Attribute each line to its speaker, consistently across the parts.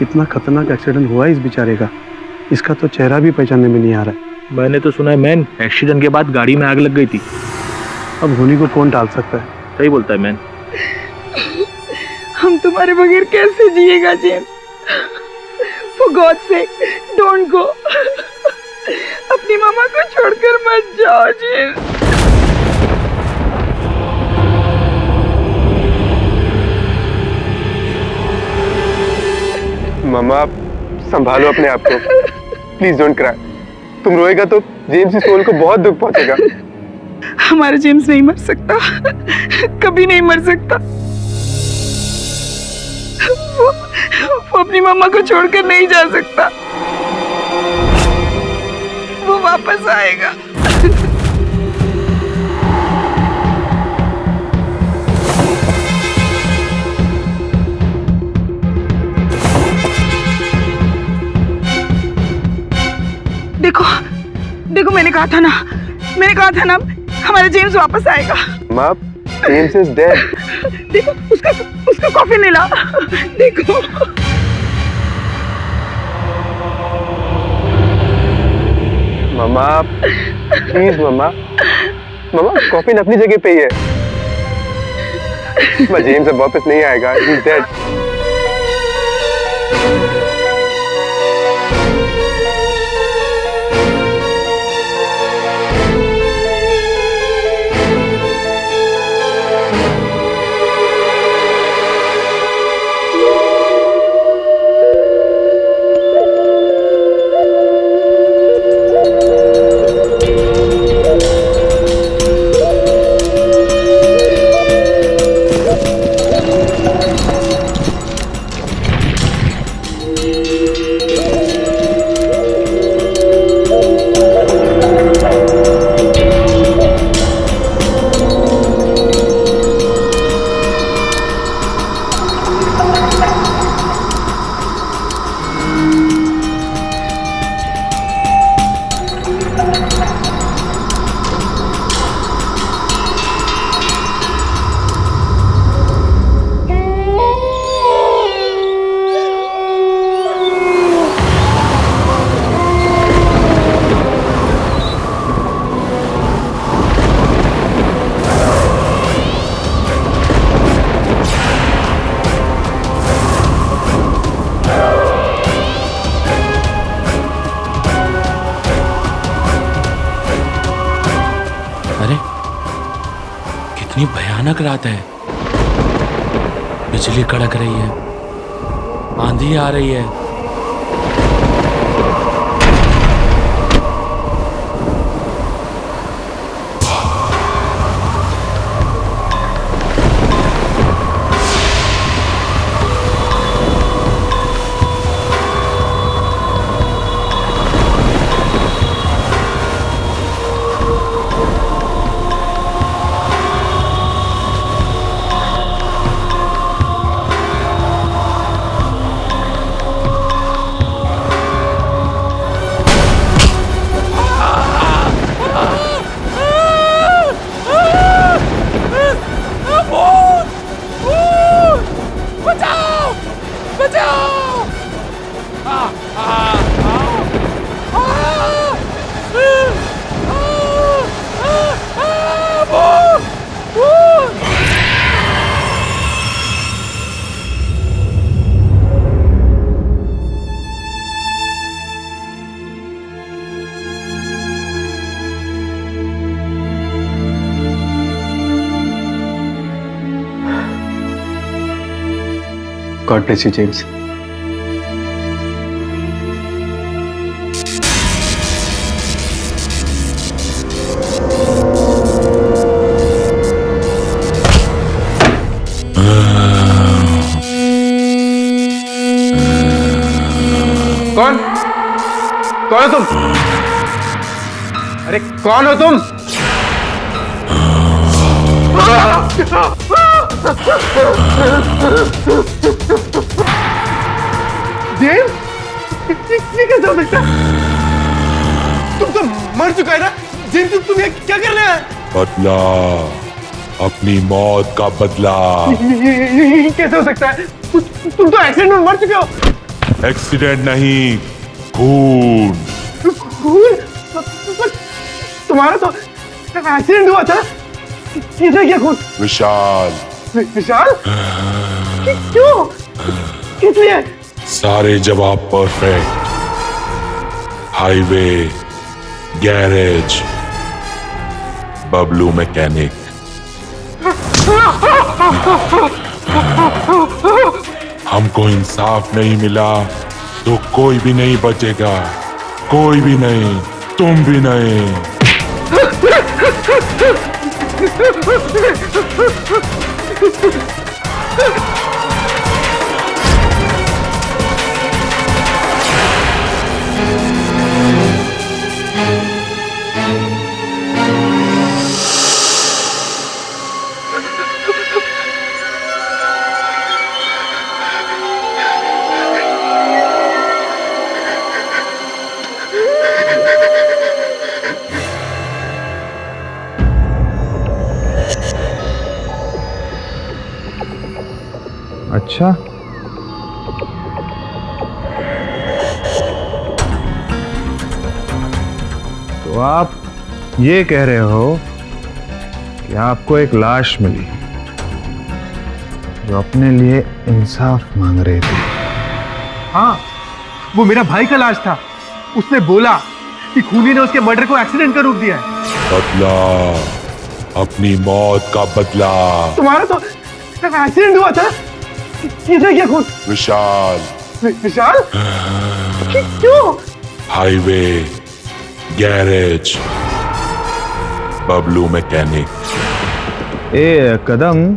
Speaker 1: इतना खतरनाक एक्सीडेंट हुआ इस बेचारे का, इसका तो चेहरा भी पहचानने में नहीं आ रहा है।
Speaker 2: मैंने तो सुना है मैन, एक्सीडेंट के बाद गाड़ी में आग लग गई थी।
Speaker 1: अब होनी को कौन टाल सकता है।
Speaker 2: सही बोलता है मैन।
Speaker 3: हम तुम्हारे बगैर कैसे जिएगा James? For God's sake, don't go. अपनी मामा को छोड़कर मत जाओ जेम्स।
Speaker 4: मामा आप संभालो अपने आप को, प्लीज डोंट क्राई। तुम रोएगा तो जेम्स की सोल को बहुत दुख पहुंचेगा।
Speaker 3: हमारा जेम्स नहीं मर सकता, कभी नहीं मर सकता। वो अपनी मम्मा को छोड़कर नहीं जा सकता, वो वापस आएगा। देखो देखो, मैंने कहा था ना हमारा जेम्स वापस आएगा।
Speaker 4: माँ, जेम्स इज डेड।
Speaker 3: देखो उसका कॉफी मिला, देखो।
Speaker 4: मामा प्लीज मामा, कॉफिन अपनी जगह पे ही है। जेम्स अब वापस नहीं आएगा, ही इज डेड।
Speaker 5: कितनी भयानक रात है। बिजली कड़क रही है, आंधी आ रही है।
Speaker 4: God bless you, James. कौन हो तुम? अरे कौन हो तुम? जेम्स, ये कैसे हो सकता है? तुम तो मर चुका है ना जेम्स, तुम ये क्या कर रहे हैं?
Speaker 6: बदला, अपनी मौत का बदला।
Speaker 4: ये कैसे हो सकता है? तुम तो एक्सीडेंट में मर चुके हो।
Speaker 6: एक्सीडेंट नहीं, खून।
Speaker 4: खून? तुम्हारा तो एक्सीडेंट हुआ था। किसने किया खून?
Speaker 6: विशाल।
Speaker 4: विशाल? क्यों? किस लिए?
Speaker 6: सारे जवाब perfect. Highway, garage, Bablu mechanic. हमको इंसाफ नहीं मिला तो कोई भी नहीं बचेगा, कोई भी नहीं, तुम भी नहीं।
Speaker 7: अच्छा, तो आप ये कह रहे हो कि आपको एक लाश मिली जो अपने लिए इंसाफ मांग रही थी।
Speaker 4: हाँ, वो मेरा भाई का लाश था। उसने बोला कि खूनी ने उसके मर्डर को एक्सीडेंट का रूप दिया है।
Speaker 6: बदला, अपनी मौत का बदला।
Speaker 4: तुम्हारा तो एक्सीडेंट हुआ था। किसने किया खून?
Speaker 6: विशाल।
Speaker 4: विशाल? क्यों?
Speaker 6: Highway, garage, Bablu mechanic.
Speaker 7: ए कदम,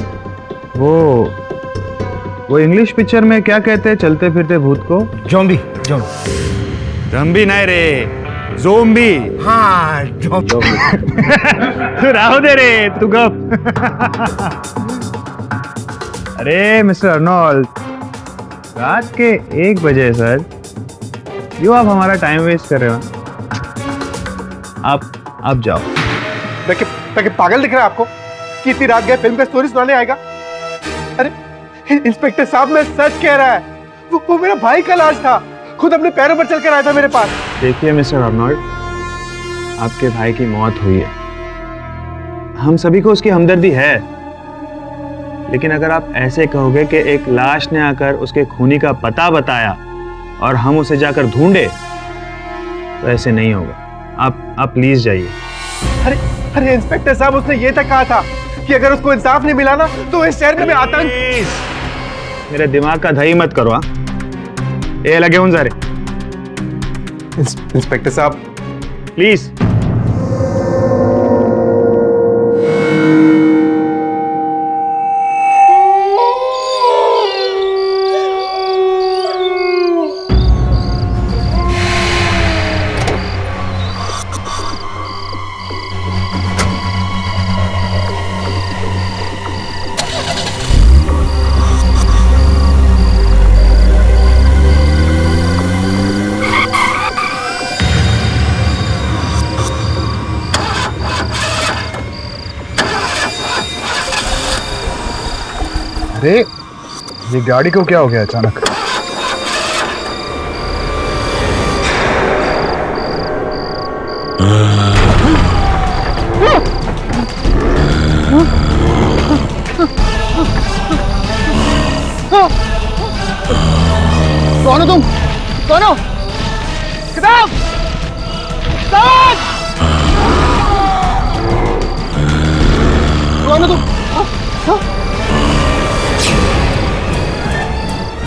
Speaker 7: वो इंग्लिश पिक्चर में क्या कहते हैं चलते फिरते भूत को?
Speaker 4: ज़ॉम्बी।
Speaker 7: ज़ॉम्बी नहीं रे, ज़ोंबी।
Speaker 4: हाँ,
Speaker 7: तू राहो दे रे, तू गप। अरे मिस्टर अर्नोल्ड, रात के 1 बजे सर, क्यों आप हमारा टाइम वेस्ट कर रहे हो? आप जाओ।
Speaker 4: ताकि पागल दिख रहा है आपको कि इतनी रात गए फिल्म का स्टोरी सुनाने आएगा? अरे इंस्पेक्टर साहब, मैं सच कह रहा है। वो मेरा भाई का लाश था। खुद अपने पैरों पर चलकर आया था मेरे पास।
Speaker 7: देखिए मिस्टर अर्नोल्ड, आपके भाई की मौत हुई है, हम सभी को उसकी हमदर्दी है, लेकिन अगर आप ऐसे कहोगे कि एक लाश ने आकर उसके खूनी का पता बताया और हम उसे जाकर ढूंढे, तो ऐसे नहीं होगा। आप प्लीज जाइए।
Speaker 4: अरे इंस्पेक्टर साहब, उसने ये तक कहा था कि अगर उसको इंसाफ नहीं मिला ना तो इस शहर में आतंक।
Speaker 7: मेरे दिमाग का दही मत करो। ये लगे उन सारे।
Speaker 4: इंस्पेक्टर साहब
Speaker 7: प्लीज।
Speaker 8: अरे ये गाड़ी को क्या हो गया अचानक?
Speaker 4: कौन हो तुम? कौन हो? किताब! किताब! कौन हो तुम?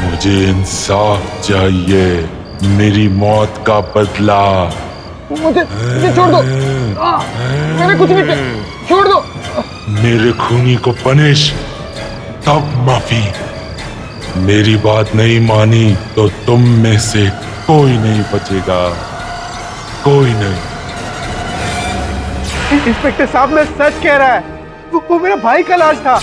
Speaker 6: मुझे इंसाफ चाहिए, मेरी मौत का बदला।
Speaker 4: मुझे छोड़ दो। मैंने कुछ नहीं किया, छोड़ दो।
Speaker 6: मेरे खूनी को पनिश, तब माफी। मेरी बात नहीं मानी तो तुम में से कोई नहीं बचेगा, कोई नहीं।
Speaker 4: इंस्पेक्टर साहब, मैं सच कह रहा है। वो मेरा भाई का लाश था।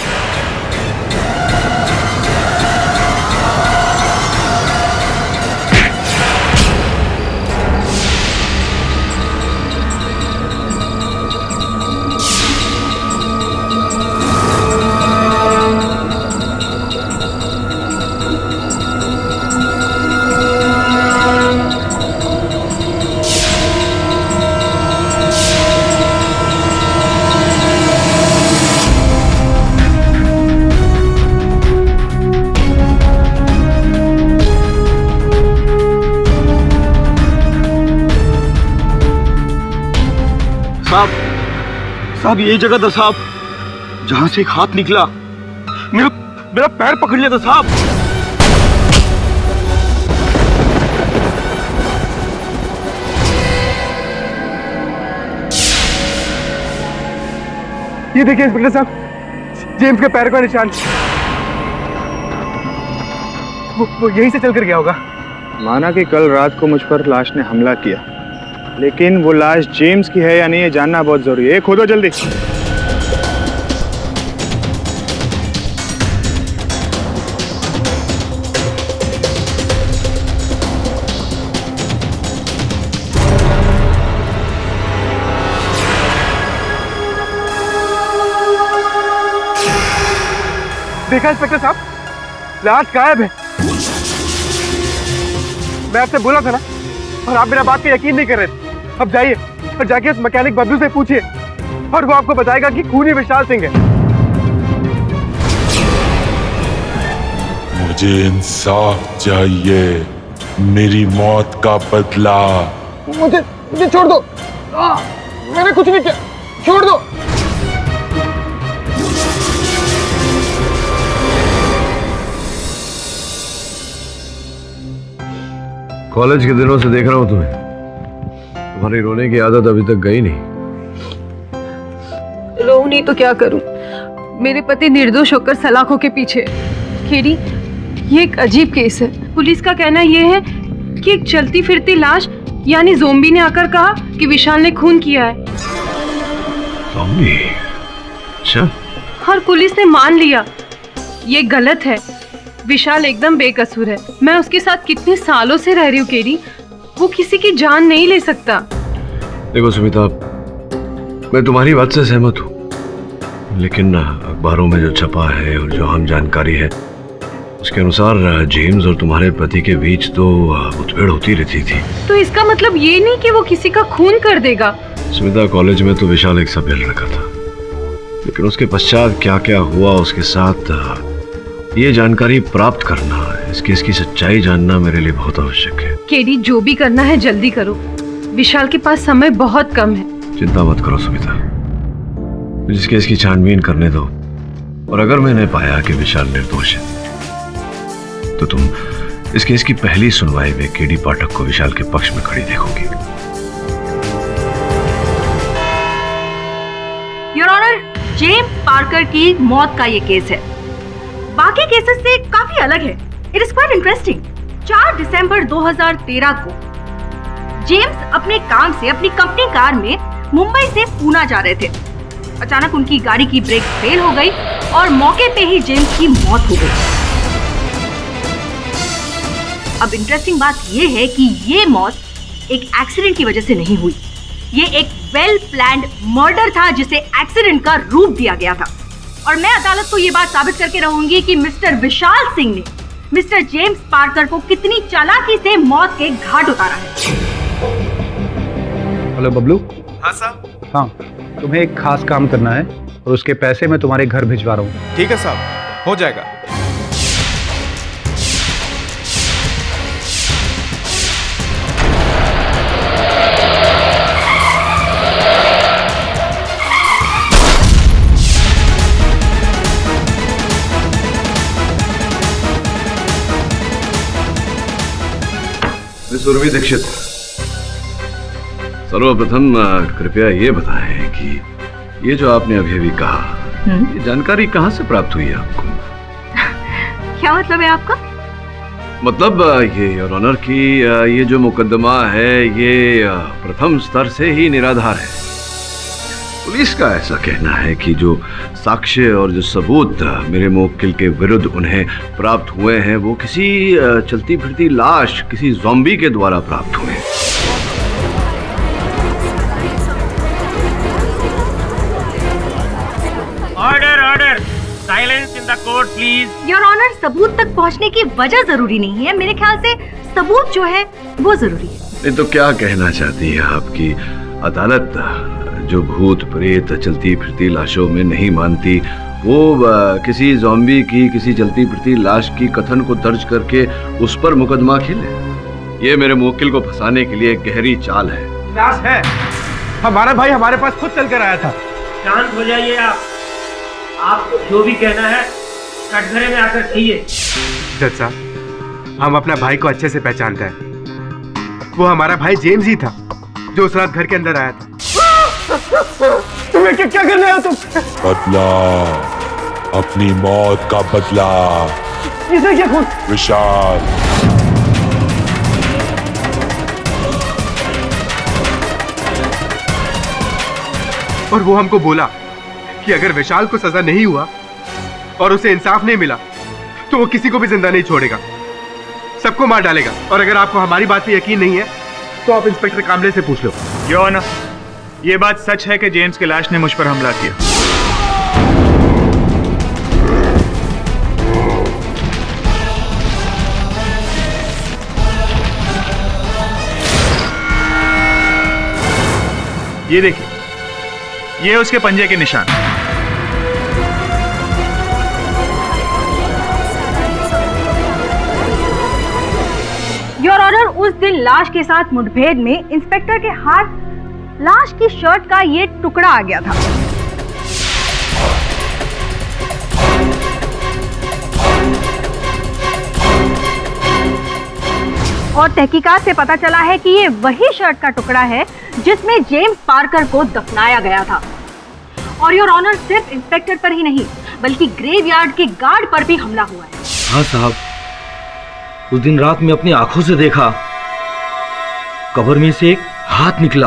Speaker 9: साहब यही जगह था साहब जहां से एक हाथ निकला, मेरा मेरा पैर पकड़ लिया था साहब।
Speaker 4: ये देखिए इंस्पेक्टर साहब, जेम्स के पैर का निशान। वो यहीं से चलकर गया होगा।
Speaker 7: माना कि कल रात को मुझ पर लाश ने हमला किया, लेकिन वो लाश जेम्स की है या नहीं ये जानना बहुत जरूरी है। खोदो जल्दी।
Speaker 4: देखा इंस्पेक्टर साहब, लाश गायब है। मैं आपसे बोला था ना, और आप मेरा बात पे यकीन नहीं कर रहे थे। अब जाइए और जाके उस मैकेनिक बबलू से पूछिए, और वो आपको बताएगा कि खूनी विशाल सिंह है।
Speaker 6: मुझे इंसाफ चाहिए, मेरी मौत का बदला।
Speaker 4: मुझे छोड़ दो, मैंने कुछ नहीं किया, छोड़ दो।
Speaker 10: कॉलेज के दिनों से देख रहा हूं तुम्हें, तुम्हारी रोने की आदत अभी तक गई नहीं।
Speaker 3: रो नहीं तो क्या करूं, मेरे पति निर्दोष होकर सलाखों के पीछे। केडी, ये एक अजीब केस है। पुलिस का कहना ये है कि एक चलती फिरती लाश यानी ज़ोंबी ने आकर कहा कि विशाल ने खून किया है।
Speaker 10: ज़ोंबी? अच्छा।
Speaker 3: और पुलिस ने मान लिया। ये गलत है, विशाल एकदम बेकसूर है। मैं उसके साथ कितने सालों से रह रही हूँ केडी, वो किसी की जान नहीं ले सकता।
Speaker 10: देखो सुमिता, मैं तुम्हारी बात से सहमत हूँ, लेकिन अखबारों में जो छपा है और जो आम जानकारी है उसके अनुसार जेम्स और तुम्हारे पति के बीच तो मुठभेड़ होती रहती थी।
Speaker 3: तो इसका मतलब ये नहीं कि वो किसी का खून कर देगा।
Speaker 10: सुमिता, कॉलेज में तो विशाल एक सभ्य लड़का था, लेकिन उसके पश्चात क्या क्या हुआ उसके साथ, ये जानकारी प्राप्त करना, इस केस की सच्चाई जानना मेरे लिए बहुत आवश्यक है।
Speaker 3: केडी, जो भी करना है जल्दी करो, विशाल के पास समय बहुत कम है।
Speaker 10: चिंता मत करो सुमिता, इस केस की छानबीन करने दो, और अगर मैंने पाया कि विशाल निर्दोष है तो तुम इस केस की पहली सुनवाई में केडी पाठक को विशाल के पक्ष में खड़ी देखोगी।
Speaker 11: योर ऑनर, जेम्स पार्कर की मौत का ये केस है, बाकी केसेस से काफी अलग है। It is quite interesting. 4 दिसंबर 2013 को जेम्स अपने काम से अपनी कंपनी कार में मुंबई से पूना जा रहे थे। अचानक उनकी गाड़ी की ब्रेक फेल हो गई और मौके पे ही जेम्स की मौत हो गई। अब इंटरेस्टिंग बात यह है कि ये मौत एक एक्सीडेंट की वजह से नहीं हुई, ये एक वेल प्लान्ड मर्डर था जिसे एक्सीडेंट का रूप दिया गया था। और मैं अदालत को ये बात साबित करके रहूंगी कि मिस्टर विशाल सिंह ने मिस्टर जेम्स पार्कर को कितनी चालाकी से मौत के घाट उतारा है।
Speaker 8: हेलो बबलू।
Speaker 9: हाँ साहब।
Speaker 8: हाँ, तुम्हें एक खास काम करना है और उसके पैसे मैं तुम्हारे घर भिजवा रहा हूँ।
Speaker 9: ठीक है साहब, हो जाएगा।
Speaker 10: सुरभि दीक्षित, सर्वप्रथम कृपया ये बताएं कि ये जो आपने अभी कहा, ये जानकारी कहाँ से प्राप्त हुई है आपको?
Speaker 11: क्या मतलब है आपका?
Speaker 10: मतलब ये योर ऑनर की ये जो मुकदमा है ये प्रथम स्तर से ही निराधार है। पुलिस का ऐसा कहना है कि जो साक्ष्य और जो सबूत मेरे मुवक्किल के विरुद्ध उन्हें प्राप्त हुए हैं वो किसी चलती फिरती लाश, किसी ज़ॉम्बी के द्वारा प्राप्त हुए हैं।
Speaker 12: Order order, silence in the court please.
Speaker 11: Your honour, सबूत तक पहुंचने की वजह जरूरी नहीं है, मेरे ख्याल से सबूत जो है वो जरूरी है।
Speaker 10: नहीं तो क्या कहना चाहती है आपकी अदालत जो भूत प्रेत चलती फिरती लाशों में नहीं मानती, वो किसी ज़ॉम्बी की, किसी चलती फिरती लाश की कथन को दर्ज करके उस पर मुकदमा खेले? ये मेरे मुवक्किल को फंसाने के लिए एक गहरी चाल है।
Speaker 4: लाश है, हमारा भाई हमारे पास खुद चल कर आया था।
Speaker 12: शांत हो जाइए आपको जो भी कहना है कटघरे में आकर कहिए।
Speaker 4: जज साहब, हम अपना भाई को अच्छे से पहचानते हैं। वो हमारा भाई जेम्स ही था जो उस रात घर के अंदर आया था। तुम्हें क्या करना है तुम?
Speaker 6: बदला, अपनी मौत का बदला।
Speaker 4: इसे क्या खून?
Speaker 6: विशाल,
Speaker 4: और वो हमको बोला कि अगर विशाल को सजा नहीं हुआ और उसे इंसाफ नहीं मिला तो वो किसी को भी जिंदा नहीं छोड़ेगा, सबको मार डालेगा। और अगर आपको हमारी बात पे यकीन नहीं है तो आप इंस्पेक्टर कामले से पूछ लो।
Speaker 7: योर ऑनर, ये बात सच है कि जेम्स की लाश ने मुझ पर हमला किया। ये देखिए, ये उसके पंजे के निशान।
Speaker 11: योर ऑनर, उस दिन लाश के साथ मुठभेड़ में इंस्पेक्टर के हाथ लाश की शर्ट का ये टुकड़ा आ गया था। और तहकीकात से पता चला है कि ये वही शर्ट का टुकड़ा है जिसमें जेम्स पार्कर को दफनाया गया था। और योर ऑनर, सिर्फ इंस्पेक्टर पर ही नहीं बल्कि ग्रेवयार्ड के गार्ड पर भी हमला हुआ है।
Speaker 9: हाँ साहब, उस दिन रात में अपनी आंखों से देखा, कब्र में से एक हाथ निकला।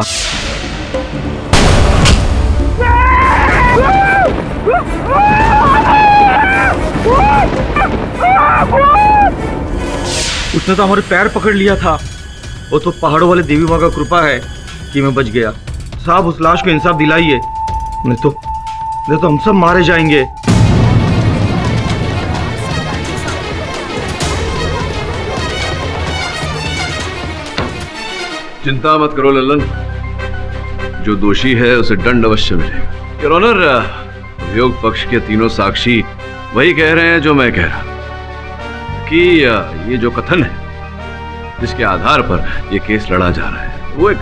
Speaker 9: उसने तो हमारे पैर पकड़ लिया था। वो तो पहाड़ों वाले देवी माँ का कृपा है कि मैं बच गया। साहब, उस लाश को इंसाफ दिलाइए, नहीं तो हम सब मारे जाएंगे।
Speaker 10: चिंता मत करो ललन, जो दोषी है उसे दंड अवश्य मिलेगा। योर ऑनर, अभियोग पक्ष के तीनों साक्षी वही कह रहे हैं जो मैं कह रहा कि ये जो कथन है जिसके आधार पर ये केस लड़ा जा रहा है वो एक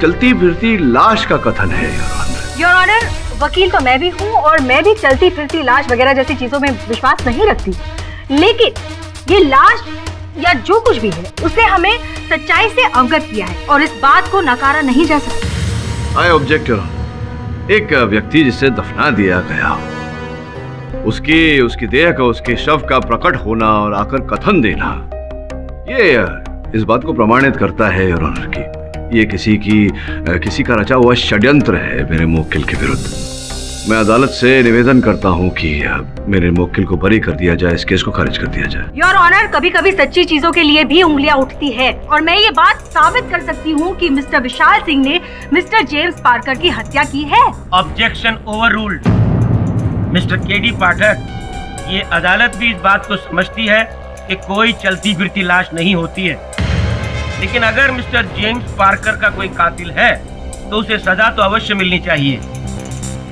Speaker 10: चलती फिरती लाश का कथन है।
Speaker 11: योर ऑनर, वकील तो मैं भी हूँ और मैं भी चलती फिरती लाश वगैरह जैसी चीजों में विश्वास नहीं रखती, लेकिन ये लाश या जो कुछ भी है उसे हमें सच्चाई से अवगत किया है और इस बात को नकारा नहीं जा सकता।
Speaker 10: I object your honour. एक व्यक्ति जिसे दफना दिया गया, उसकी देह का, उसके शव का प्रकट होना और आकर कथन देना, ये इस बात को प्रमाणित करता है योर ऑनर की ये किसी का रचा हुआ षड्यंत्र है मेरे मुवक्किल के विरुद्ध। मैं अदालत से निवेदन करता हूं कि मेरे मुवक्किल को बरी कर दिया जाए, इस केस को खारिज कर दिया जाए।
Speaker 11: योर ऑनर, कभी कभी सच्ची चीजों के लिए भी उंगलियां उठती है और मैं ये बात साबित कर सकती हूँ कि मिस्टर विशाल सिंह ने मिस्टर जेम्स पार्कर की हत्या की है।
Speaker 12: Objection overruled. मिस्टर केडी पाठक, ये अदालत भी इस बात को समझती है कि कोई चलती फिरती लाश नहीं होती है, लेकिन अगर मिस्टर जेम्स पार्कर का कोई कातिल है तो उसे सजा तो अवश्य मिलनी चाहिए।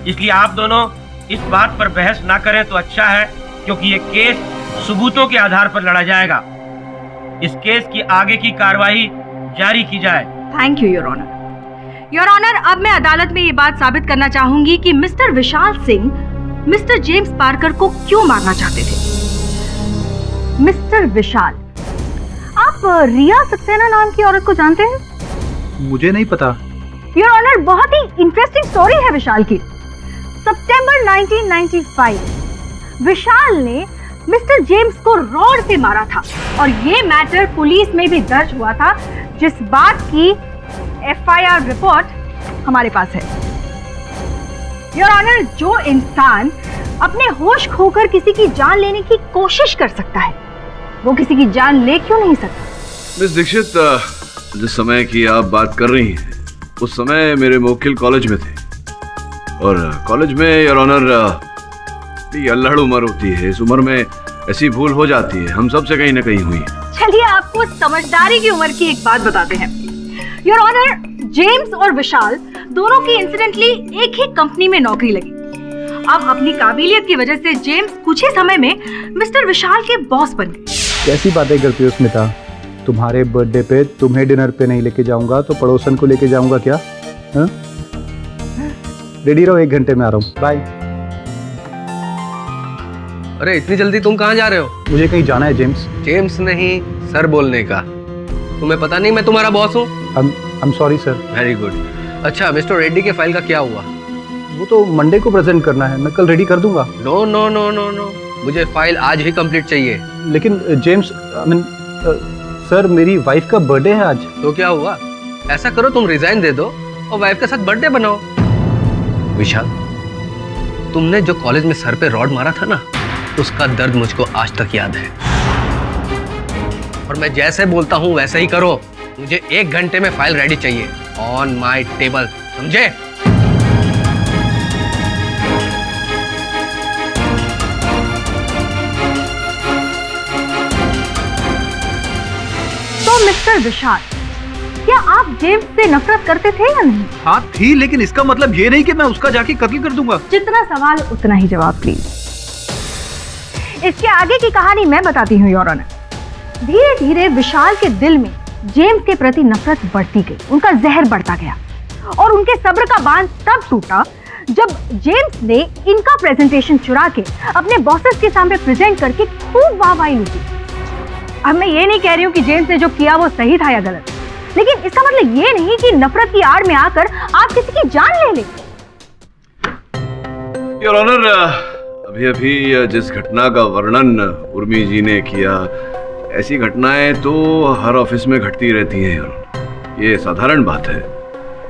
Speaker 12: इसलिए आप दोनों इस बात पर बहस ना करें तो अच्छा है, क्योंकि ये केस सबूतों के आधार पर लड़ा जाएगा। इस केस की आगे की कार्रवाई जारी की जाए।
Speaker 11: Thank you your honour. Your honour, अब मैं अदालत में ये बात साबित करना चाहूंगी कि mister Vishal Singh mister James Parker को क्यों मारना चाहते थे। मिस्टर विशाल, आप रिया सक्सेना नाम की औरत को जानते हैं?
Speaker 8: मुझे नहीं पता।
Speaker 11: योर ऑनर, बहुत ही इंटरेस्टिंग स्टोरी है विशाल की। सितंबर 1995 विशाल ने मिस्टर जेम्स को रॉड से मारा था और ये मैटर पुलिस में भी दर्ज हुआ था, जिस बात की एफआईआर रिपोर्ट हमारे पास है। योर ऑनर, जो इंसान अपने होश खोकर किसी की जान लेने की कोशिश कर सकता है वो किसी की जान ले क्यों नहीं सकता?
Speaker 10: मिस दीक्षित, जिस समय की आप बात कर रही हैं उस समय मेरे मुवक्किल कॉलेज में थे और कॉलेज में योर ऑनर अल्हड़ उम्र होती है। इस उम्र में ऐसी भूल हो जाती है, हम सब से कहीं ना कहीं हुई।
Speaker 11: चलिए आपको समझदारी की उम्र की एक बात बताते हैं। योर ऑनर, जेम्स और विशाल दोनों की इंसिडेंटली एक ही कंपनी में नौकरी लगी। अब अपनी काबिलियत की वजह से जेम्स कुछ ही समय में मिस्टर विशाल के बॉस बन गए।
Speaker 8: कैसी बातें करती हो स्मिता? तुम्हारे बर्थडे पे तुम्हें डिनर पे नहीं लेके जाऊंगा तो पड़ोसन को लेके जाऊंगा क्या? रेडी रहो, 1 घंटे में आ रहा हूँ। बाय।
Speaker 13: अरे इतनी जल्दी तुम कहाँ जा रहे हो?
Speaker 8: मुझे कहीं जाना है जेम्स।
Speaker 13: जेम्स नहीं, सर बोलने का। तुम्हें पता नहीं मैं तुम्हारा बॉस हूँ?
Speaker 8: I am sorry sir.
Speaker 13: Very good. अच्छा, मिस्टर रेड्डी के फाइल का क्या हुआ?
Speaker 8: वो तो मंडे को प्रेजेंट करना है, मैं कल रेडी कर दूंगा।
Speaker 13: No no no no no, मुझे फाइल आज ही कंप्लीट चाहिए।
Speaker 8: लेकिन जेम्स, सर मेरी वाइफ का बर्थडे है आज।
Speaker 13: तो क्या हुआ? ऐसा करो, तुम रिजाइन दे दो और वाइफ के साथ बर्थडे बनाओ। विशाल, तुमने जो कॉलेज में सर पे रॉड मारा था ना, उसका दर्द मुझको आज तक याद है। और मैं जैसे बोलता हूँ वैसे ही करो। मुझे 1 घंटे में फाइल रेडी चाहिए, ऑन माई टेबल, समझे?
Speaker 11: तो मिस्टर विशाल, क्या आप जेम्स से नफरत करते थे या नहीं?
Speaker 8: हाँ थी, लेकिन इसका मतलब ये नहीं कि मैं उसका जाके कत्ल कर दूंगा।
Speaker 11: जितना सवाल उतना ही जवाब प्लीज। इसके आगे की कहानी मैं बताती हूँ योर ऑनर। धीरे धीरे विशाल के दिल में जेम्स के प्रति नफरत बढ़ती गई, उनका जहर बढ़ता गया और उनके सब्र का बांध तब टूटा जब जेम्स ने इनका प्रेजेंटेशन चुरा के अपने बॉसेस के सामने प्रेजेंट करके खूब वाहवाही लूटी। अब मैं ये नहीं कह रही हूँ कि जेम्स ने जो किया वो सही था या गलत, लेकिन इसका मतलब ये नहीं कि नफरत की आड़ में आकर आप किसी की जान ले लें।
Speaker 10: योर ऑनर, अभी अभी जिस घटना का वर्णन उर्मी जी ने किया, ऐसी घटनाएं तो हर ऑफिस में घटती रहती हैं। ये साधारण बात है।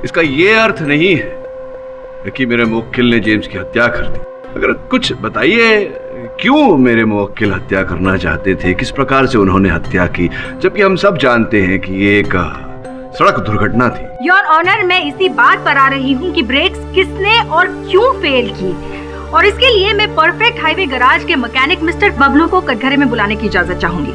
Speaker 10: इसका ये अर्थ नहीं है कि मेरे मुवक्किल ने जेम्स की हत्या कर दी। अगर कुछ बताइए, क्यों मेरे मुवक्किल हत्या करना चाहते थे? किस प्रकार से उन्होंने हत्या की, जबकि हम सब जानते हैं कि ये एक सड़क दुर्घटना थी।
Speaker 11: योर ऑनर, मैं इसी बात पर आ रही हूँ कि ब्रेक्स किसने और क्यों फेल की, और इसके लिए मैं परफेक्ट हाईवे गैराज के मैकेनिक मिस्टर बबलू को कटघरे में बुलाने की इजाजत चाहूंगी।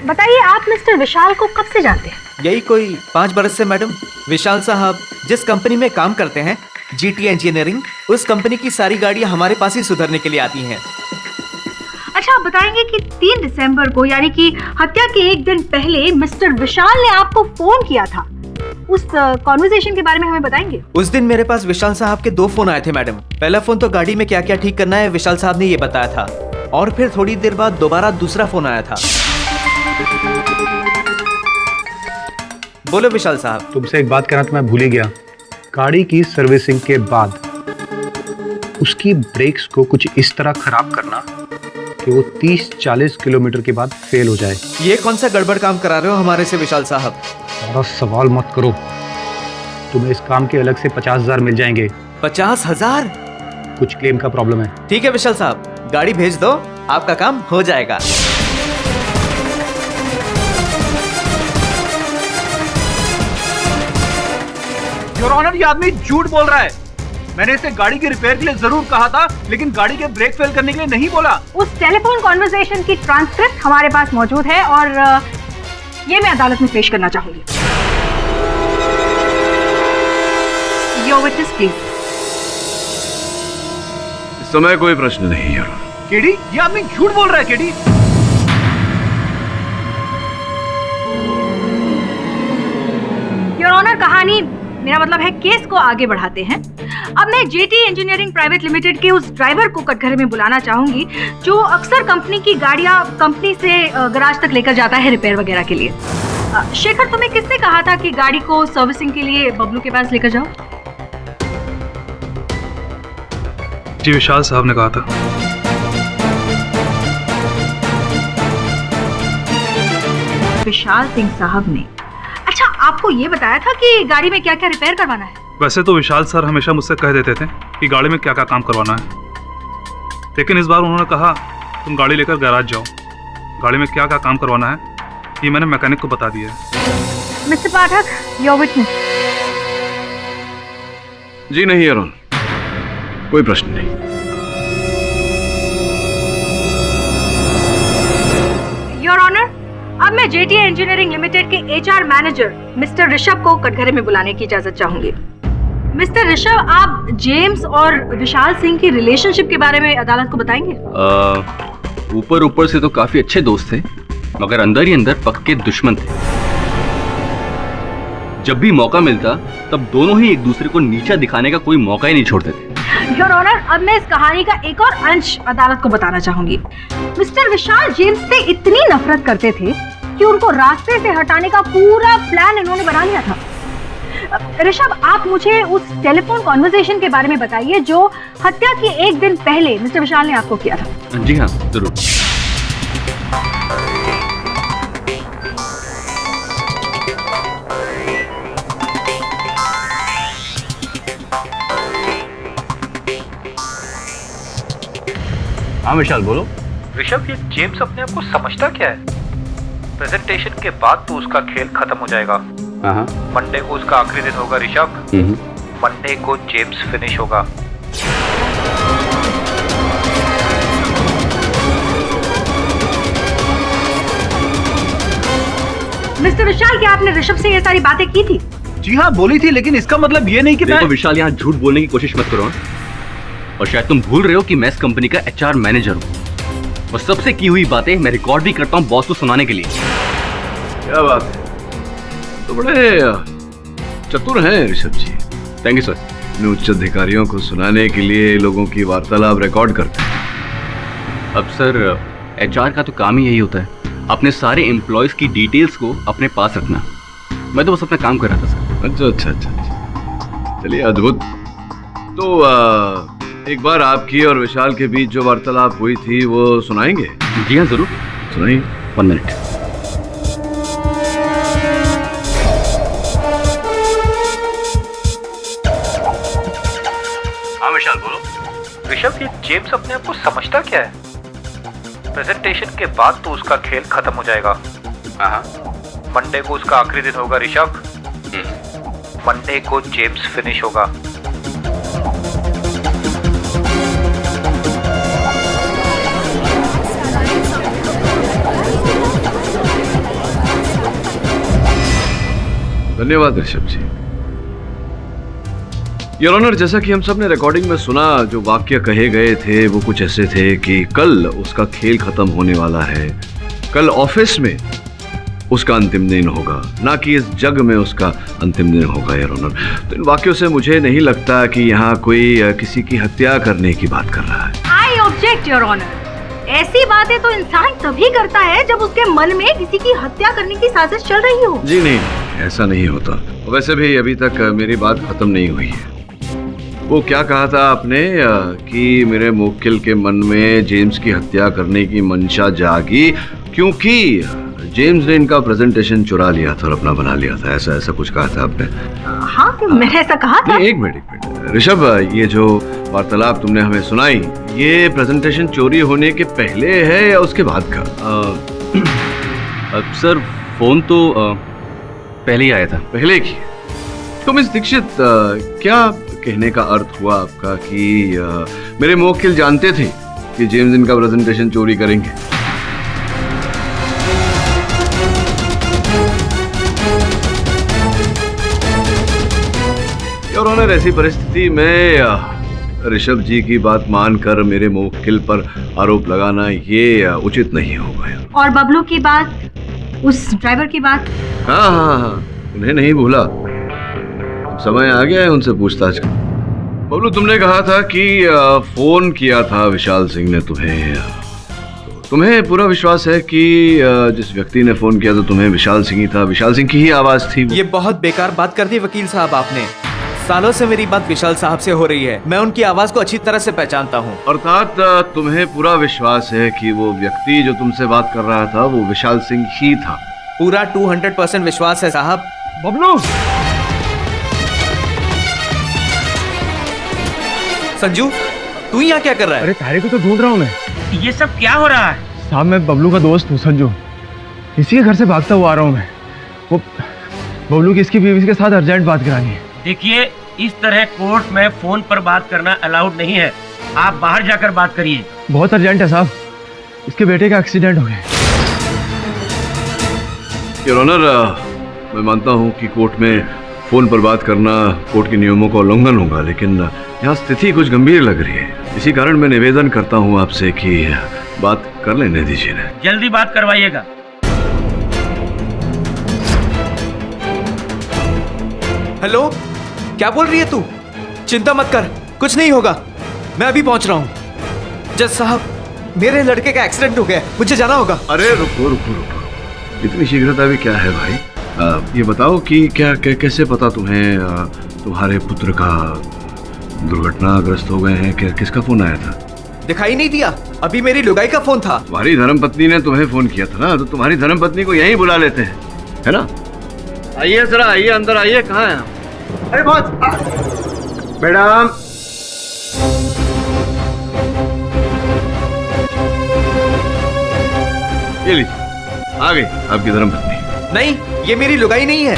Speaker 11: बताइए, आप मिस्टर विशाल को कब से जानते हैं?
Speaker 14: यही कोई 5 बरस से मैडम। विशाल साहब जिस कंपनी में काम करते हैं, जीटी इंजीनियरिंग, उस कंपनी की सारी गाड़ियां हमारे पास ही सुधरने के लिए आती हैं।
Speaker 11: अच्छा, आप बताएंगे कि 3 दिसंबर को, यानी कि हत्या के 1 दिन पहले, मिस्टर विशाल ने आपको फोन किया था। उस कॉन्वर्सेशन के बारे में हमें बताएंगे?
Speaker 14: उस दिन मेरे पास विशाल साहब के 2 फोन आए थे मैडम। पहला फोन तो गाड़ी में क्या क्या ठीक करना है विशाल साहब ने ये बताया था, और फिर थोड़ी देर बाद दोबारा दूसरा फोन आया था। बोलो विशाल साहब।
Speaker 8: तुमसे एक बात कहना तो मैं भूल ही गया। गाड़ी की सर्विसिंग के बाद उसकी ब्रेक्स को कुछ इस तरह खराब करना कि वो 30-40 किलोमीटर के बाद फेल हो जाए।
Speaker 14: ये कौन सा गड़बड़ काम करा रहे हो हमारे से विशाल साहब?
Speaker 8: और सवाल मत करो, तुम्हें इस काम के अलग से 50,000 मिल जाएंगे।
Speaker 14: 50,000?
Speaker 8: कुछ क्लेम का प्रॉब्लम है।
Speaker 14: ठीक है विशाल साहब, गाड़ी भेज दो, आपका काम हो जाएगा।
Speaker 8: योर ऑनर, ये आदमी झूठ बोल रहा है। मैंने इसे गाड़ी की रिपेयर के लिए जरूर कहा था, लेकिन गाड़ी के ब्रेक फेल करने के लिए नहीं बोला।
Speaker 11: उस टेलीफोन कॉन्वर्सेशन की ट्रांसक्रिप्ट हमारे पास मौजूद है और ये मैं अदालत में पेश करना चाहूंगी। Your witness please.
Speaker 10: इस समय कोई प्रश्न नहीं है।
Speaker 8: केडी, ये आदमी झूठ बोल रहा है। केडी,
Speaker 11: योर ऑनर, कहानी, मेरा मतलब है केस को आगे बढ़ाते हैं। अब मैं जेटी इंजीनियरिंग प्राइवेट लिमिटेड के उस ड्राइवर को कटघरे में बुलाना चाहूंगी जो अक्सर कंपनी की गाड़ियां कंपनी से गैराज तक लेकर जाता है रिपेयर वगैरह के लिए। शेखर, तुम्हें किसने कहा था कि गाड़ी को सर्विसिंग के लिए बबलू के पास लेकर जाओ?
Speaker 1: जी, विशाल साहब ने कहा था।
Speaker 11: विशाल सिंह साहब ने? अच्छा, आपको ये बताया था कि गाड़ी में क्या क्या रिपेयर करवाना है?
Speaker 1: वैसे तो विशाल सर हमेशा मुझसे कह देते थे कि गाड़ी में क्या क्या काम करवाना है, लेकिन इस बार उन्होंने कहा तुम गाड़ी लेकर गैराज जाओ। गाड़ी में क्या क्या काम करवाना है ये मैंने मैकेनिक को बता दिया है।
Speaker 11: Mister Pathak, your witness.
Speaker 10: जी नहीं अरुण, कोई प्रश्न नहीं।
Speaker 11: योर ऑनर, अब मैं जेटी इंजीनियरिंग लिमिटेड के एचआर मैनेजर मिस्टर ऋषभ को कटघरे में बुलाने की इजाजत चाहूंगी। मिस्टर ऋषभ, आप जेम्स और विशाल सिंह की रिलेशनशिप के बारे में अदालत को बताएंगे?
Speaker 15: ऊपर ऊपर से तो काफी अच्छे दोस्त थे, मगर अंदर ही अंदर पक्के दुश्मन थे। जब भी मौका मिलता तब दोनों ही एक दूसरे को नीचा दिखाने का कोई मौका ही नहीं छोड़ते थे।
Speaker 11: योर ऑनर, अब मैं इस कहानी का एक और अंश अदालत को बताना चाहूंगी। मिस्टर विशाल जेम्स से इतनी नफरत करते थे कि उनको रास्ते से हटाने का पूरा प्लान इन्होंने बना लिया था। ऋषभ, आप मुझे उस टेलीफोन कॉन्वर्सेशन के बारे में बताइए जो हत्या के एक दिन पहले मिस्टर विशाल ने आपको किया था।
Speaker 15: जी हाँ, जरूर।
Speaker 2: हाँ विशाल बोलो।
Speaker 8: ऋषभ, ये जेम्स अपने आप को समझता क्या है? प्रेजेंटेशन के बाद तो उसका खेल खत्म हो जाएगा।
Speaker 2: हाँ।
Speaker 8: मंडे को उसका आखिरी दिन होगा ऋषभ। मंडे को जेम्स फिनिश होगा।
Speaker 11: मिस्टर विशाल, क्या आपने ऋषभ से ये सारी बातें की थी?
Speaker 2: जी हाँ बोली थी, लेकिन इसका मतलब ये नहीं कि
Speaker 15: देखो विशाल, यहाँ झूठ बोलने की कोशिश मत करो। और शायद तुम भूल रहे हो कि मैं इस कंपनी का HR मैनेजर हूँ और सबसे की हुई बातें मैं रिकॉर्ड भी करता हूँ बॉस को सुनाने के लिए।
Speaker 10: क्या बात है, तो बड़े चतुर हैं Rishabh ji.
Speaker 15: Thank you sir.
Speaker 10: अपने उच्च अधिकारियों को सुनाने के लिए लोगों की वार्तालाप रिकॉर्ड करते हैं।
Speaker 15: अब सर, HR का तो काम ही यही होता है, अपने सारे एम्प्लॉयज की डिटेल्स को अपने पास रखना। मैं तो बस अपना काम कर रहा था सर।
Speaker 10: अच्छा, चलिए अद्भुत। तो एक बार आपकी और विशाल के बीच जो वार्तालाप हुई थी वो सुनाएंगे?
Speaker 15: जी हाँ जरूर,
Speaker 10: सुनाइए।
Speaker 15: 1 मिनट।
Speaker 2: हाँ विशाल बोलो।
Speaker 8: ऋषभ, ये जेम्स अपने आप को समझता क्या है? प्रेजेंटेशन के बाद तो उसका खेल खत्म हो जाएगा।
Speaker 2: हाँ।
Speaker 8: मंडे को उसका आखिरी दिन होगा ऋषभ। मंडे को जेम्स फिनिश होगा।
Speaker 10: धन्यवाद ऋषभ जी। योर ऑनर, जैसा कि हम सब ने रिकॉर्डिंग में सुना, जो वाक्य कहे गए थे वो कुछ ऐसे थे कि कल उसका खेल खत्म होने वाला है, कल ऑफिस में उसका अंतिम दिन होगा, ना कि इस जग में उसका अंतिम दिन होगा। योर ऑनर, तो इन वाक्यों से मुझे नहीं लगता कि यहाँ कोई किसी की हत्या करने की बात कर रहा है।
Speaker 11: I object your honour. ऐसी बातें तो इंसान तभी करता है जब उसके मन में किसी की हत्या करने की साजिश चल रही हो।
Speaker 10: जी नहीं, ऐसा नहीं होता। वैसे भी अभी तक मेरी बात खत्म नहीं हुई है। वो क्या कहा था आपने कि मेरे मुवक्किल के मन में जेम्स की हत्या करने की मंशा जागी क्योंकि जेम्स ने इनका प्रेजेंटेशन चुरा लिया था और अपना बना लिया था। ऐसा कुछ कहा था आपने?
Speaker 11: हाँ, मैंने ऐसा कहा था।
Speaker 10: एक मिनट ऋषभ, ये जो वार्तालाप तुमने हमें सुनाई, ये प्रेजेंटेशन चोरी होने के पहले है या उसके बाद का?
Speaker 15: सर, फोन तो पहले ही आया था।
Speaker 10: पहले की? तो मिस दीक्षित, क्या कहने का अर्थ हुआ आपका कि मेरे मुवक्किल जानते थे कि जेम्स इनका प्रेजेंटेशन चोरी करेंगे? और ऑनर, ऐसी परिस्थिति में ऋषभ जी की बात मानकर मेरे मुवक्किल पर आरोप लगाना ये उचित नहीं होगा।
Speaker 11: और बबलू की बात, उस ड्राइवर की बात?
Speaker 10: हाँ, उन्हें नहीं भूला। समय आ गया है उनसे पूछताछ का। बबलू, तुमने कहा था कि फोन किया था विशाल सिंह ने तुम्हें पूरा विश्वास है कि जिस व्यक्ति ने फोन किया था तुम्हें विशाल सिंह ही था, विशाल सिंह की ही आवाज थी?
Speaker 14: ये बहुत बेकार बात कर दी वकील साहब आपने। सालों से मेरी बात विशाल साहब से हो रही है, मैं उनकी आवाज को अच्छी तरह से पहचानता हूँ।
Speaker 10: अर्थात तुम्हें पूरा विश्वास है कि वो व्यक्ति जो तुमसे बात कर रहा था वो विशाल सिंह ही था?
Speaker 14: पूरा 200% विश्वास है साहब।
Speaker 4: बबलू!
Speaker 14: संजू, तू यहाँ क्या कर रहा है?
Speaker 7: अरे तारे को तो ढूंढ रहा हूँ मैं।
Speaker 12: ये सब क्या हो रहा है?
Speaker 7: साहब, मैं बबलू का दोस्त हूँ संजू, इसी के घर से भागता हुआ आ रहा हूँ मैं। वो बबलू की इसकी बीवी के साथ अर्जेंट बात करानी है।
Speaker 12: देखिए, इस तरह कोर्ट में फोन पर बात करना अलाउड नहीं है, आप बाहर जाकर बात करिए।
Speaker 7: बहुत अर्जेंट है साहब, इसके बेटे का एक्सीडेंट हो गया।
Speaker 10: योर ऑनर, मैं मानता हूँ कि कोर्ट में फोन पर बात करना कोर्ट के नियमों का उल्लंघन होगा, लेकिन यहाँ स्थिति कुछ गंभीर लग रही है। इसी कारण मैं निवेदन करता हूँ आपसे कि बात कर लेने दीजिए ना।
Speaker 12: जल्दी बात करवाइएगा।
Speaker 14: हेलो, क्या बोल रही है तू? चिंता मत कर, कुछ नहीं होगा, मैं अभी पहुंच रहा हूं। जज साहब, मेरे लड़के का एक्सीडेंट हो गया, मुझे जाना होगा।
Speaker 10: अरे रुको रुको रुको, इतनी शीघ्रता भी क्या है भाई? ये बताओ कि कैसे पता तुम्हें तुम्हारे पुत्र का दुर्घटनाग्रस्त हो गए हैं? किसका फोन आया था?
Speaker 14: दिखाई नहीं दिया, अभी मेरी लुगाई का फोन था।
Speaker 10: तुम्हारी धर्मपत्नी ने तुम्हें फोन किया था ना, तो तुम्हारी धर्मपत्नी को यहीं बुला लेते हैं, है ना? आइए जरा, आइए अंदर आइए। कहाँ हैं?
Speaker 4: अरे बॉस,
Speaker 10: मैडम, ये लीजिए, आ गई आपकी धर्मपत्नी।
Speaker 14: नहीं, ये मेरी लुगाई नहीं है।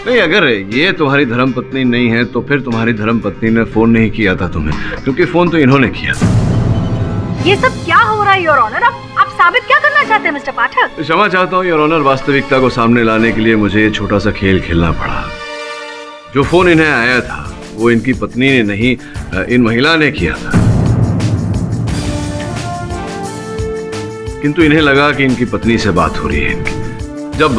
Speaker 10: नहीं, अगर ये तुम्हारी धर्मपत्नी नहीं है तो फिर तुम्हारी धर्मपत्नी ने फोन नहीं किया था तुम्हें, क्योंकि फोन तो इन्होंने किया।
Speaker 11: ये सब क्या हो रहा है योर ऑनर? आप साबित क्या करना चाहते हैं मिस्टर पाठक?
Speaker 10: क्षमा चाहता हूँ योर ऑनर, वास्तविकता को सामने लाने के लिए मुझे ये छोटा सा खेल खेलना पड़ा। जो फोन इन्हें आया था वो इनकी पत्नी ने नहीं, इन महिला ने किया था। किंतु इन्हें लगा कि इनकी पत्नी से बात हो रही है इनकी। जब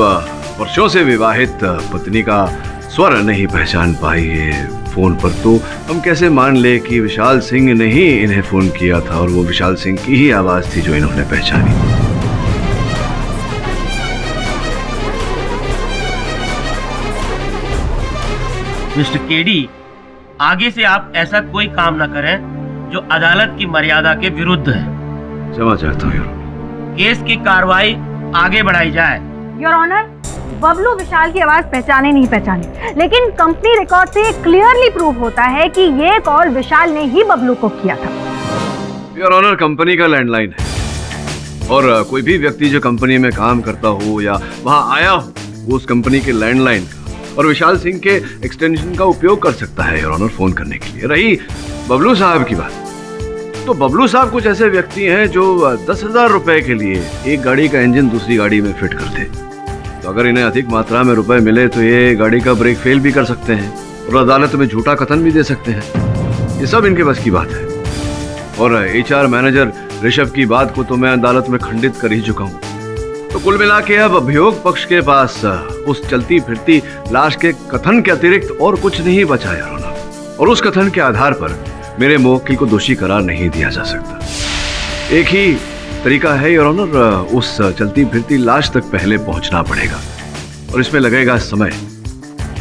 Speaker 10: वर्षों से विवाहित पत्नी का स्वर नहीं पहचान पाई है फोन पर, तो हम कैसे मान ले कि विशाल सिंह ने ही इन्हें फोन किया था और वो विशाल सिंह की ही आवाज थी जो इन्होंने पहचानी।
Speaker 12: मिस्टर केडी, आगे से आप ऐसा कोई काम न करें जो अदालत की मर्यादा के विरुद्ध है।
Speaker 10: क्षमा चाहता हूँ।
Speaker 12: केस की कार्रवाई आगे बढ़ाई जाए।
Speaker 11: योर ऑनर, बबलू विशाल की आवाज पहचाने नहीं पहचाने, लेकिन कंपनी रिकॉर्ड से क्लियरली प्रूव होता है कि ये कॉल विशाल ने ही बबलू को किया था।
Speaker 10: योर ऑनर, कंपनी का लैंडलाइन है और कोई भी व्यक्ति जो कंपनी में काम करता हो या वहां आया हो, वो उस कंपनी के लैंडलाइन का और विशाल सिंह के एक्सटेंशन का उपयोग कर सकता है योर ऑनर फोन करने के लिए। रही बबलू साहब की बात, तो बबलू साहब कुछ ऐसे व्यक्ति हैं जो 10,000 रुपए के लिए एक गाड़ी का इंजन दूसरी गाड़ी में फिट करते। तो अगर इन्हें अधिक मात्रा में रुपए मिले तो ये गाड़ी का ब्रेक फेल भी कर सकते हैं और अदालत में झूठा कथन भी दे सकते हैं। ये सब इनके बस की बात है। और HR मैनेजर ऋषभ की बात को तो मैं अदालत में खंडित कर ही चुका हूँ। तो कुल मिला के अब अभियोग पक्ष के पास उस चलती फिरती लाश के कथन के अतिरिक्त और कुछ नहीं बचा यार होना, और उस कथन के आधार पर मेरे मुवक्किल को दोषी करार नहीं दिया जा सकता। एक ही तरीका है योर ऑनर, उस चलती फिरती लाश तक पहले पहुंचना पड़ेगा और इसमें लगेगा समय।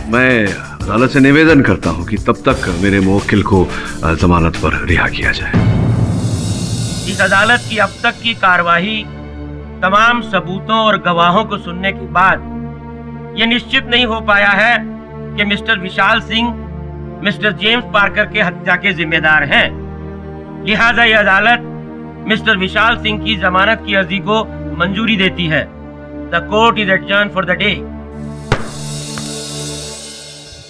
Speaker 10: मैं अदालत से निवेदन करता हूं कि तब तक मेरे मुवक्किल को जमानत पर रिहा किया जाए।
Speaker 12: इस अदालत की अब तक की कार्यवाही तमाम सबूतों और गवाहों को सुनने के बाद यह निश्चित नहीं हो पाया है कि mister Vishal Singh mister James Parker के हत्या के जिम्मेदार हैं। लिहाजा यह अदालत मिस्टर विशाल सिंह की जमानत की अर्जी को मंजूरी देती है। The court is adjourned for the day.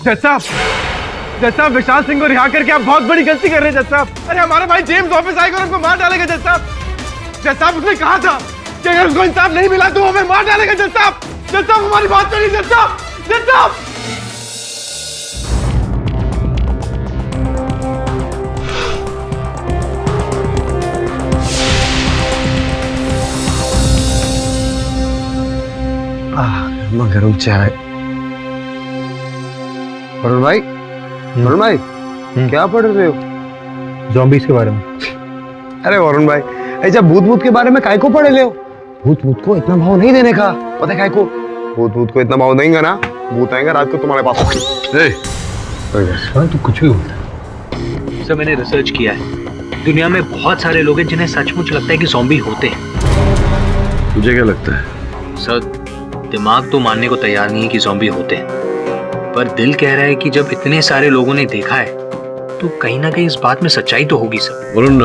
Speaker 4: जज साहब, विशाल सिंह को रिहा करके आप बहुत बड़ी गलती कर रहे हैं जज साहब। अरे हमारा भाई जेम्स ऑफिस आएगा और हमको मार डालेगा जज साहब। जज साहब, उसने कहा था कि अगर उसको इंसाफ नहीं मिला तो हमें मार डालेगा जज साहब। जज साहब, हमारी बात सुनिए जज साहब। जज साहब,
Speaker 7: गरम चाय।
Speaker 8: वरुण भाई,
Speaker 7: क्या पढ़ रहे हो?
Speaker 8: ज़ॉम्बीज़ के बारे में।
Speaker 7: अरे वरुण भाई, ऐसा भूत के बारे में काय को पढ़े ले हो? भूत को इतना भाव नहीं देने का, पता है काय को? भूत को इतना भाव देंगे ना, भूत आएगा रात को तुम्हारे पास।
Speaker 8: तू कुछ भी बोलता है।
Speaker 16: सर, मैंने रिसर्च किया है, दुनिया में बहुत सारे लोग हैं जिन्हें सचमुच लगता है कि ज़ॉम्बी होते हैं।
Speaker 10: तुझे क्या लगता है?
Speaker 16: सर, दिमाग तो मानने को तैयार नहीं है कि ज़ॉम्बी होते हैं, पर दिल कह रहा है कि जब इतने सारे लोगों ने देखा है तो कहीं ना कहीं इस बात में सच्चाई तो होगी सर।
Speaker 10: वरुण,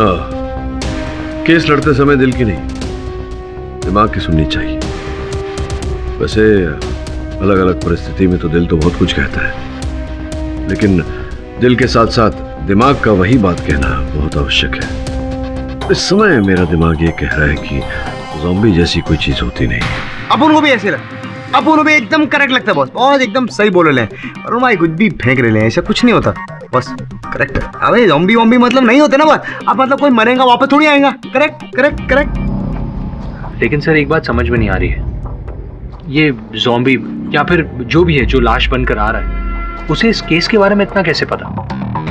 Speaker 10: केस लड़ते समय दिल की नहीं दिमाग की सुननी चाहिए। वैसे अलग अलग परिस्थिति में तो दिल तो बहुत कुछ कहता है, लेकिन दिल के साथ साथ दिमाग का वही बात कहना बहुत आवश्यक है। इस समय मेरा दिमाग ये कह रहा है कि ज़ॉम्बी जैसी कोई चीज होती नहीं।
Speaker 7: अपन को भी ऐसे लगता है, अपन को भी एकदम करेक्ट लगता है बॉस, बहुत एकदम सही बोल रहे हैं। और भाई कुछ भी फेंक रहे हैं, ऐसा कुछ नहीं होता बस, करेक्ट है। अबे ज़ॉम्बी वॉम्बी मतलब नहीं होते ना बस, अब मतलब कोई मरेगा वापस थोड़ी आएगा। Correct correct correct.
Speaker 16: लेकिन सर, एक बात समझ में नहीं आ रही है, ये ज़ॉम्बी या फिर जो भी है जो लाश बनकर आ रहा है, उसे इस केस के बारे में इतना कैसे पता?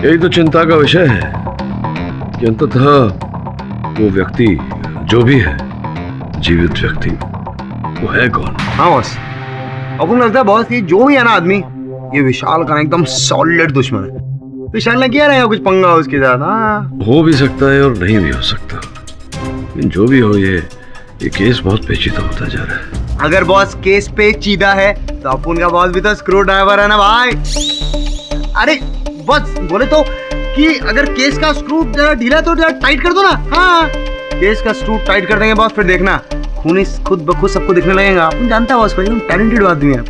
Speaker 10: यही तो चिंता का विषय है कि अंततः वो व्यक्ति जो भी है, जीवित व्यक्ति, वो है कौन?
Speaker 9: हाँ बॉस, अपन लगता है बॉस ये जो भी है ना आदमी, ये विशाल का एकदम सॉलिड दुश्मन है। विशाल ने किया रहेगा कुछ पंगा उसके साथ। हाँ,
Speaker 10: हो भी सकता है और नहीं भी हो सकता, लेकिन जो भी हो, ये केस बहुत पेचीदा होता जा रहा है।
Speaker 9: अगर बॉस केस पेचीदा है तो अपन का बॉस भी तो स्क्रू ड्राइवर है ना भाई। अरे बॉस बोले तो कि अगर केस का स्क्रू जरा ढीला तो जरा टाइट कर दो ना। हाँ, केस का स्क्रू टाइट कर देंगे बॉस, फिर देखना खून खुद ब खुद सबको दिखने लगेगा। अपन जानता है बॉस भाई, टैलेंटेड आदमी है।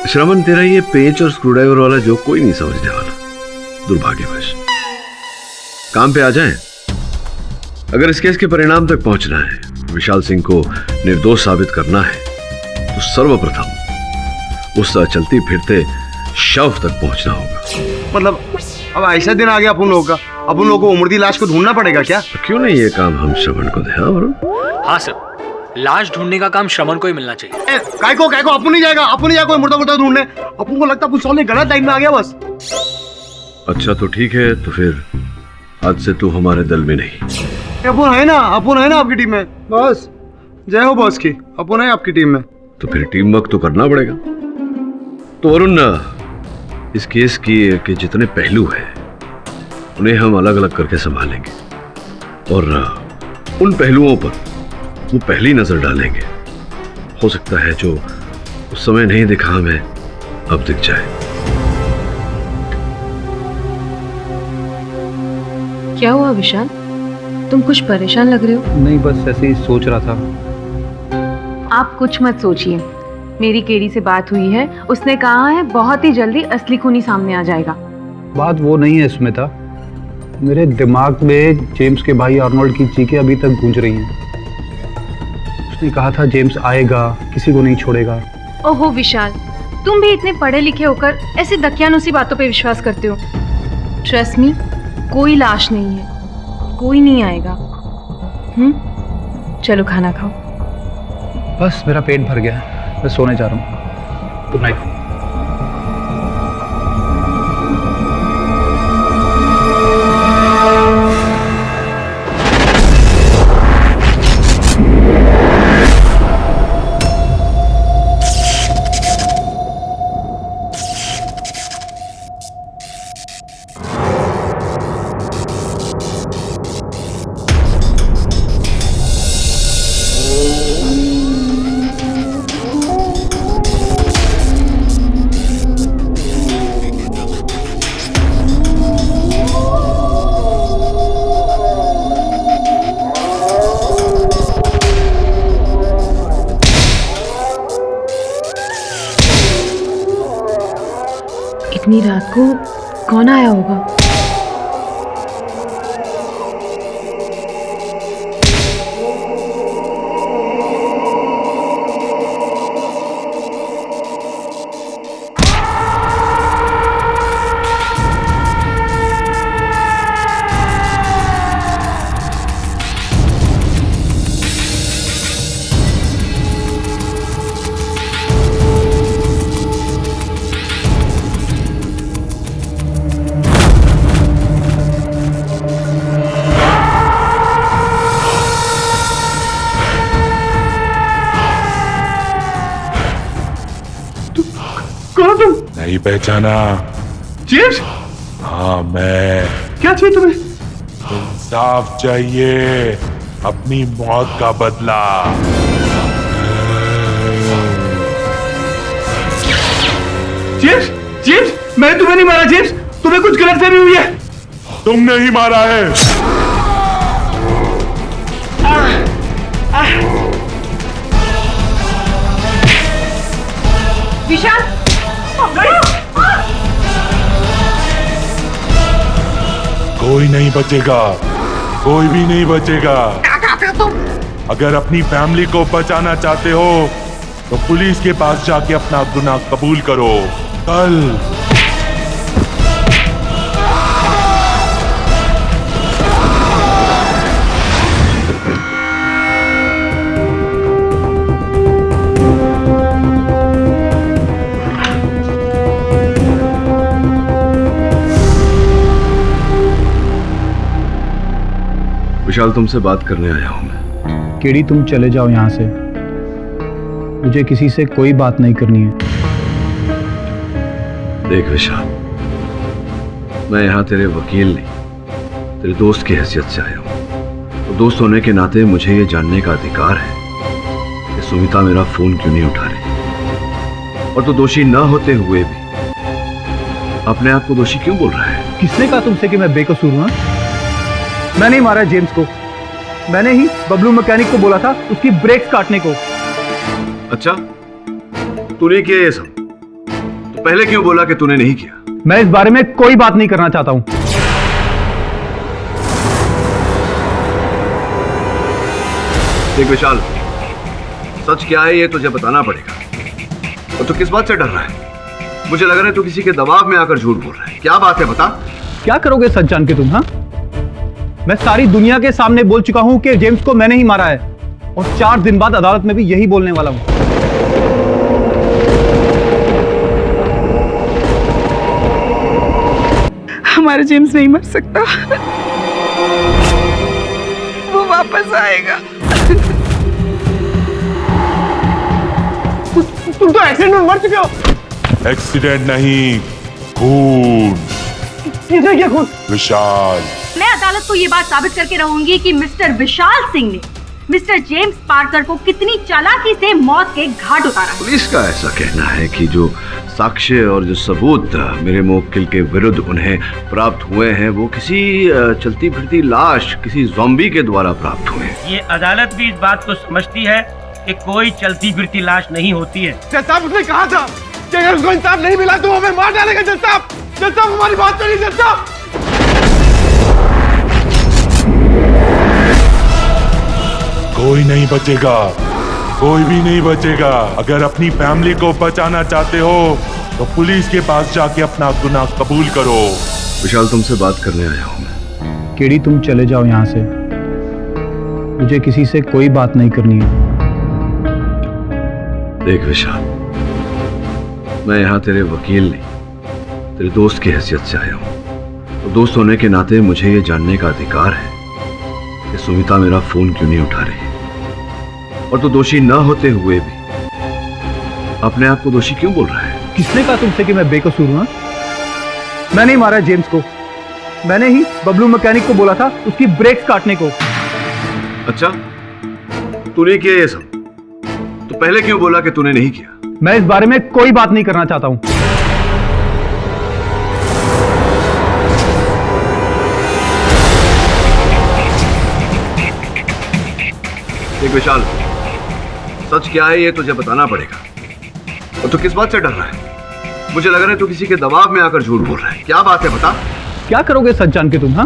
Speaker 10: श्रवण, तेरा ये पेच और स्क्रूड्राइवर वाला जो कोई नहीं समझने वाला, दुर्भाग्यवश। काम पे आ जाएं। अगर इस केस के परिणाम तक पहुंचना है, विशाल सिंह को निर्दोष साबित करना है, तो सर्वप्रथम उस चलती फिरते शव तक पहुंचना होगा।
Speaker 9: मतलब अब ऐसा दिन आ गया अपन लोगों का, अपन लोगों को मुर्दी लाश को ढूंढना पड़ेगा क्या?
Speaker 10: क्यों नहीं ये काम हम श्रवण को दे?
Speaker 16: हाँ सर, लाश ढूंढने का काम श्रवण को ही मिलना चाहिए।
Speaker 9: काय को अपन नहीं जाएगा, अपन नहीं जाएगा कोई मुर्दा ढूंढने। अपन को लगता है पुलिस वाले गलत टाइम में आ गया बस।
Speaker 10: अच्छा तो ठीक है, तो फिर आज से तू हमारे दल में नहीं।
Speaker 9: अपन है ना आपकी टीम में बॉस। जय हो बॉस की, अपन है आपकी टीम में।
Speaker 10: तो फिर टीम वर्क तो करना पड़ेगा। तो वरुण, इस केस के जितने पहलू हैं उन्हें हम अलग अलग करके संभालेंगे और उन पहलुओं पर वो पहली नजर डालेंगे। हो सकता है जो उस समय नहीं दिखा हमें अब दिख जाए।
Speaker 3: क्या हुआ विशाल, तुम कुछ परेशान लग रहे हो?
Speaker 8: नहीं, बस ऐसे ही सोच रहा था।
Speaker 3: आप कुछ मत सोचिए, मेरी केडी से बात हुई है, उसने कहा है बहुत ही जल्दी असली खूनी सामने आ जाएगा।
Speaker 8: बात वो नहीं है स्मिता, मेरे दिमाग में जेम्स के भाई आर्नोल्ड की चीखें अभी तक गूंज रही हैं। उसने कहा था जेम्स आएगा, किसी को नहीं छोड़ेगा।
Speaker 3: ओहो विशाल, तुम भी इतने पढ़े लिखे होकर ऐसी दकियानुसी बातों पे विश्वास करते हो। ट्रस्ट मी, कोई लाश नहीं है, कोई नहीं आएगा। चलो खाना खाओ।
Speaker 8: बस मेरा पेट भर गया, मैं सोने जा रहा हूँ। Good night.
Speaker 3: इतनी रात को कौन आया होगा?
Speaker 6: नहीं पहचाना?
Speaker 4: जेम्स?
Speaker 6: हाँ मैं।
Speaker 4: क्या चाहिए तुम्हें?
Speaker 6: इंसाफ चाहिए, अपनी मौत का बदला।
Speaker 4: जेम्स, जेम्स, मैंने तुम्हें नहीं मारा जेम्स, तुम्हें कुछ गलतफहमी हुई है।
Speaker 6: तुमने ही मारा है।
Speaker 11: विशाल,
Speaker 6: कोई नहीं बचेगा, कोई भी नहीं बचेगा। अगर अपनी फैमिली को बचाना चाहते हो तो पुलिस के पास जाके अपना गुनाह कबूल करो। कल
Speaker 10: विशाल, तुमसे बात करने आया हूं मैं।
Speaker 8: केडी, तुम चले जाओ यहाँ से। मुझे किसी से कोई बात नहीं करनी है।
Speaker 10: देख विशाल, मैं यहाँ तेरे वकील नहीं, तेरे दोस्त की हैसियत से आया हूँ। तो दोस्त होने के नाते मुझे ये जानने का अधिकार है कि सुमिता मेरा फोन क्यों नहीं उठा रही, और तो दोषी ना होते हुए भी अपने आप को दोषी क्यों बोल रहा है?
Speaker 8: किसने कहा तुमसे कि मैं बेकसूर हूं? मैंने ही मारा है जेम्स को। मैंने ही बबलू मैकेनिक को बोला था उसकी ब्रेक्स काटने को।
Speaker 10: अच्छा, तूने किया ये सब, तो पहले क्यों बोला कि तूने नहीं किया?
Speaker 8: मैं इस बारे में कोई बात नहीं करना चाहता हूं।
Speaker 10: देख विशाल, सच क्या है ये तुझे बताना पड़ेगा। और तू किस बात से डर रहा है? मुझे लग रहा है तू किसी के दबाव में आकर झूठ बोल रहा है। क्या बात है, बता।
Speaker 8: क्या करोगे सच जान के तुम? हाँ, मैं सारी दुनिया के सामने बोल चुका हूं कि जेम्स को मैंने ही मारा है, और 4 दिन बाद अदालत में भी यही बोलने वाला हूं।
Speaker 17: हमारा जेम्स नहीं मर सकता, वो वापस आएगा।
Speaker 4: तुम तो एक्सीडेंट में मर चुके हो।
Speaker 6: एक्सीडेंट नहीं, खून।
Speaker 4: किसने किया खून?
Speaker 6: विशाल।
Speaker 11: मैं अदालत को ये बात साबित करके रहूंगी कि मिस्टर विशाल सिंह ने मिस्टर जेम्स पार्कर को कितनी चालाकी से मौत के घाट उतारा।
Speaker 10: पुलिस का ऐसा कहना है कि जो साक्ष्य और जो सबूत मेरे मुवक्किल के विरुद्ध उन्हें प्राप्त हुए हैं वो किसी चलती फिरती लाश, किसी ज़ॉम्बी के द्वारा प्राप्त हुए हैं।
Speaker 12: ये अदालत भी इस बात को समझती है कि कोई चलती फिरती लाश नहीं होती है।
Speaker 4: जज साहब, उसने कहा था कि अगर उसको इंसाफ नहीं मिला तो वो हमें मार डालेगा। जज साहब, हमारी बात सुनिए। जज साहब,
Speaker 6: कोई नहीं बचेगा, कोई भी नहीं बचेगा। अगर अपनी फैमिली को बचाना चाहते हो तो पुलिस के पास जाके अपना गुनाह कबूल करो।
Speaker 10: विशाल, तुमसे बात करने आया हूं मैं।
Speaker 8: केडी, तुम चले जाओ यहाँ से। मुझे किसी से कोई बात नहीं करनी है।
Speaker 10: देख विशाल, मैं यहाँ तेरे वकील नहीं, तेरे दोस्त की हैसियत से आया हूँ। तो दोस्त होने के नाते मुझे ये जानने का अधिकार है कि सुमिता मेरा फोन क्यों नहीं उठा रही, और तो दोषी ना होते हुए भी अपने आप को दोषी क्यों बोल रहा है?
Speaker 8: किसने कहा तुमसे कि मैं बेकसूर हूं? मैंने ही मारा है जेम्स को। मैंने ही बबलू मैकेनिक को बोला था उसकी ब्रेक्स काटने को।
Speaker 10: अच्छा, तूने किया ये सब, तो पहले क्यों बोला कि तूने नहीं किया?
Speaker 8: मैं इस बारे में कोई बात नहीं करना चाहता हूं।
Speaker 10: देख विशाल, सच क्या है ये तुझे बताना पड़ेगा। और तू किस बात से डर रहा है? मुझे लग रहा है तू किसी के दबाव में आकर झूठ बोल रहा है। क्या बात है, बता।
Speaker 8: क्या करोगे सच जान के तुम? हाँ,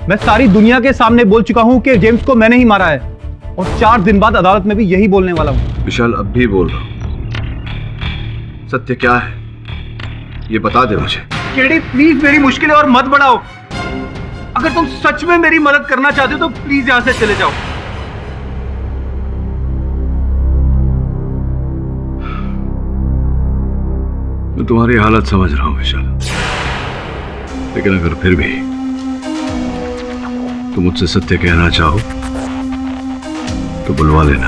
Speaker 8: मैं सारी दुनिया के सामने बोल चुका हूं कि जेम्स को मैंने ही मारा है, और 4 दिन बाद अदालत में भी यही बोलने वाला हूं।
Speaker 10: विशाल, अब भी बोल रहा हूं, सत्य क्या है ये बता दे मुझे।
Speaker 4: केडी, प्लीज मेरी मुश्किलें और मत बढ़ाओ। अगर तुम सच में मेरी मदद करना चाहते हो तो प्लीज यहां से चले जाओ।
Speaker 10: मैं तुम्हारी हालत समझ रहा हूं विशाल, लेकिन अगर फिर भी तुम मुझसे सत्य कहना चाहो तो बुलवा लेना।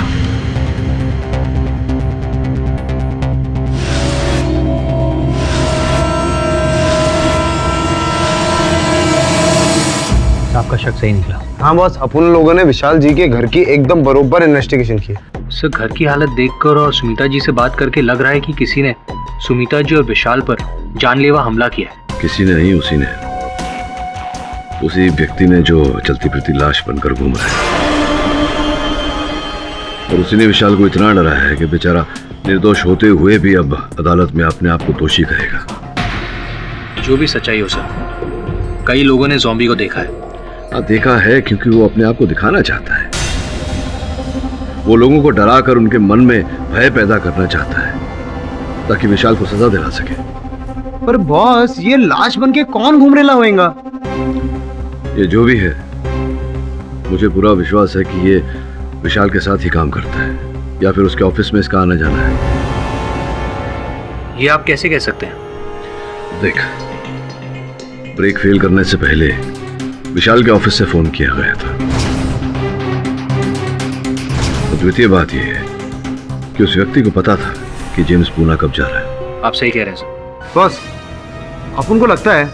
Speaker 16: आपका शक सही निकला।
Speaker 7: हाँ बॉस, अपन लोगों ने विशाल जी के घर की एकदम बरोबर इन्वेस्टिगेशन की।
Speaker 16: सर, घर की हालत देखकर और सुमिता जी से बात करके लग रहा है कि किसी ने सुमिता जी और विशाल पर जानलेवा हमला किया है।
Speaker 10: किसी ने नहीं, उसी ने, उसी व्यक्ति ने जो चलती फिरती लाश बनकर घूम रहा है, और उसी ने विशाल को इतना डराया है कि बेचारा निर्दोष होते हुए भी अब अदालत में अपने आप को दोषी कहेगा।
Speaker 16: जो भी सच्चाई हो सर, कई लोगों ने ज़ॉम्बी को देखा है।
Speaker 10: देखा है क्योंकि वो अपने आप को दिखाना चाहता है। वो लोगों को डराकर उनके मन में भय पैदा करना चाहता है ताकि विशाल को सजा दिला सके।
Speaker 9: पर बॉस, ये लाश बन के कौन घूम रेला होएगा?
Speaker 10: ये जो भी है, मुझे पूरा विश्वास है कि ये विशाल के साथ ही काम करता है, या फिर उसके ऑफिस में इसका आना जाना है।
Speaker 16: ये आप कैसे कह सकते हैं?
Speaker 10: देख, ब्रेक फेल करने से पहले विशाल के ऑफिस से फोन किया गया था। तो द्वितीय बात यह है कि उस व्यक्ति को पता था कि जेम्स पूना कब जा रहा है।
Speaker 16: आप सही कह रहे हैं सर।
Speaker 9: बस अपन को लगता है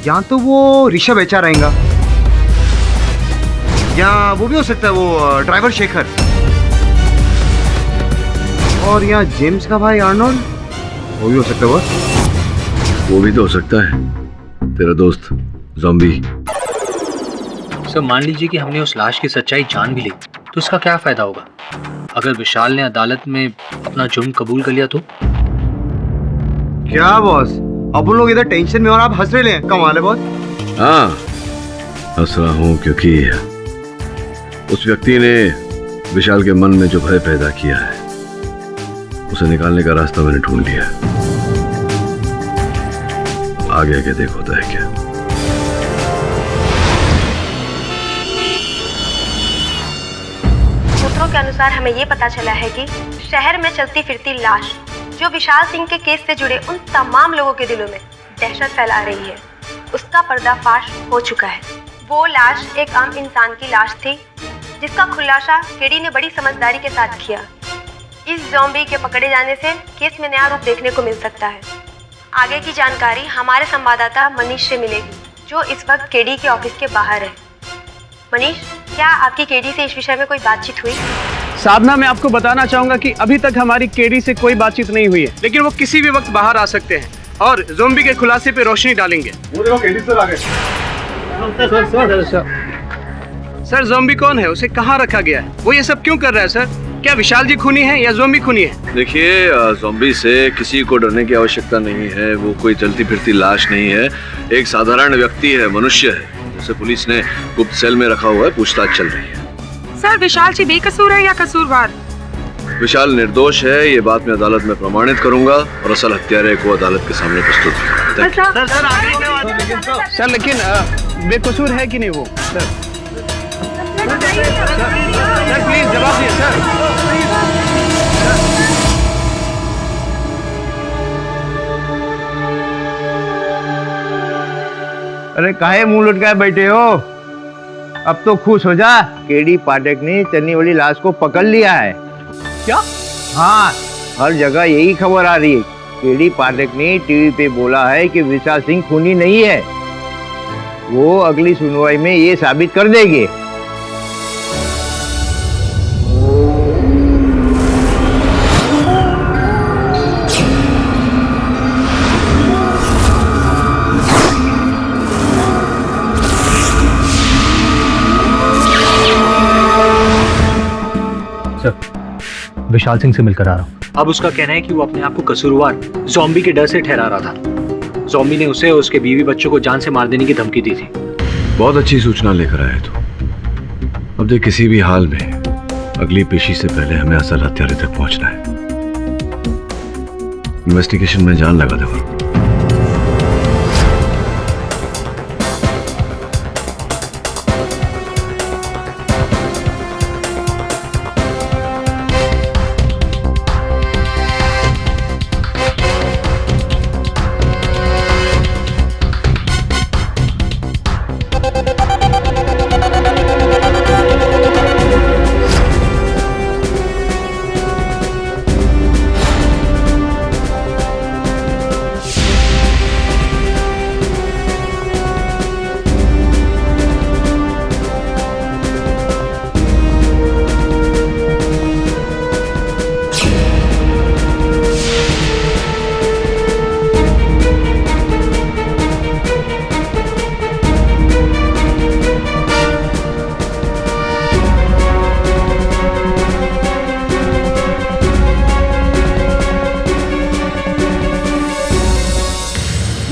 Speaker 9: या तो वो ऋषभ एचआर आएगा या वो भी हो सकता है वो ड्राइवर शेखर, और या जेम्स का भाई आर्नोल्ड, वो भी हो सकता है बस।
Speaker 10: वो भी तो हो सकता है तेरा दोस्त ज़ॉम्बी।
Speaker 16: सर मान लीजिए कि हमने उस लाश की सच्चाई जान भी ली तो इसका क्या फायदा होगा? अगर विशाल ने अदालत में अपना जुर्म कबूल कर लिया तो?
Speaker 9: क्या बॉस, अपन लोग इधर टेंशन में और आप हंस रहे हैं। कमाल है बॉस।
Speaker 10: हाँ, हंस रहा हूं क्योंकि उस व्यक्ति ने विशाल के मन में जो भय पैदा किया है उसे निकालने का रास्ता मैंने ढूंढ लिया। आगे आगे देखो होता है क्या।
Speaker 18: सूत्रों के अनुसार हमें ये पता चला है कि शहर में चलती फिरती लाश जो विशाल सिंह के केस से जुड़े उन तमाम लोगों के दिलों में दहशत फैला रही है, उसका पर्दाफाश हो चुका है। वो लाश एक आम इंसान की लाश थी जिसका खुलासा केडी ने बड़ी समझदारी के साथ किया। इस ज़ॉम्बी के पकड़े जाने से केस में नया रूप देखने को मिल सकता है। आगे की जानकारी हमारे संवाददाता मनीष से मिलेगी जो इस वक्त केडी के ऑफिस के बाहर है। मनीष, क्या आपकी केडी से इस विषय में कोई बातचीत हुई?
Speaker 7: साधना, मैं आपको बताना चाहूंगा कि अभी तक हमारी केडी से कोई बातचीत नहीं हुई है, लेकिन वो किसी भी वक्त बाहर आ सकते हैं और ज़ॉम्बी के खुलासे पे रोशनी डालेंगे।
Speaker 4: वो देखो केडी सर आ गए।
Speaker 7: सर ज़ॉम्बी कौन है, उसे कहाँ रखा गया है, वो ये सब क्यों कर रहा है सर? क्या विशाल जी खूनी है या ज़ॉम्बी खूनी है?
Speaker 10: देखिए, ज़ॉम्बी से किसी को डरने की आवश्यकता नहीं है। वो कोई चलती फिरती लाश नहीं है, एक साधारण व्यक्ति है, मनुष्य है, जिसे पुलिस ने गुप्त सेल में रखा हुआ है। पूछताछ चल रही है।
Speaker 17: सर विशाल जी बेकसूर है या कसूरवार?
Speaker 10: विशाल निर्दोष है, ये बात मैं अदालत में प्रमाणित करूंगा और असल हत्यारे को अदालत के सामने प्रस्तुत करूंगा।
Speaker 7: सर लेकिन बेकसूर है कि नहीं वो? सर प्लीज जवाब दिए सर।
Speaker 9: अरे काहे मुंह लटकाए बैठे हो? अब तो खुश हो जा, केडी पाठक ने चन्नी वाली लाश को पकड़ लिया है।
Speaker 7: क्या?
Speaker 9: हाँ, हर जगह यही खबर आ रही है। केडी पाठक ने टीवी पे बोला है कि विशाल सिंह खूनी नहीं है। वो अगली सुनवाई में ये साबित कर देंगे।
Speaker 16: विशाल सिंह से मिलकर आ रहा हूँ। अब उसका कहना है कि वो अपने आप को कसूरवार ज़ॉम्बी के डर से ठहरा रहा था। ज़ॉम्बी ने उसे और उसके बीवी बच्चों को जान से मार देने की धमकी दी थी।
Speaker 10: बहुत अच्छी सूचना लेकर आए तो। अब देख, किसी भी हाल में अगली पेशी से पहले हमें असल हत्यारे तक पहुंचना है। इन्वेस्टिगेशन में जान लगा दूंगा।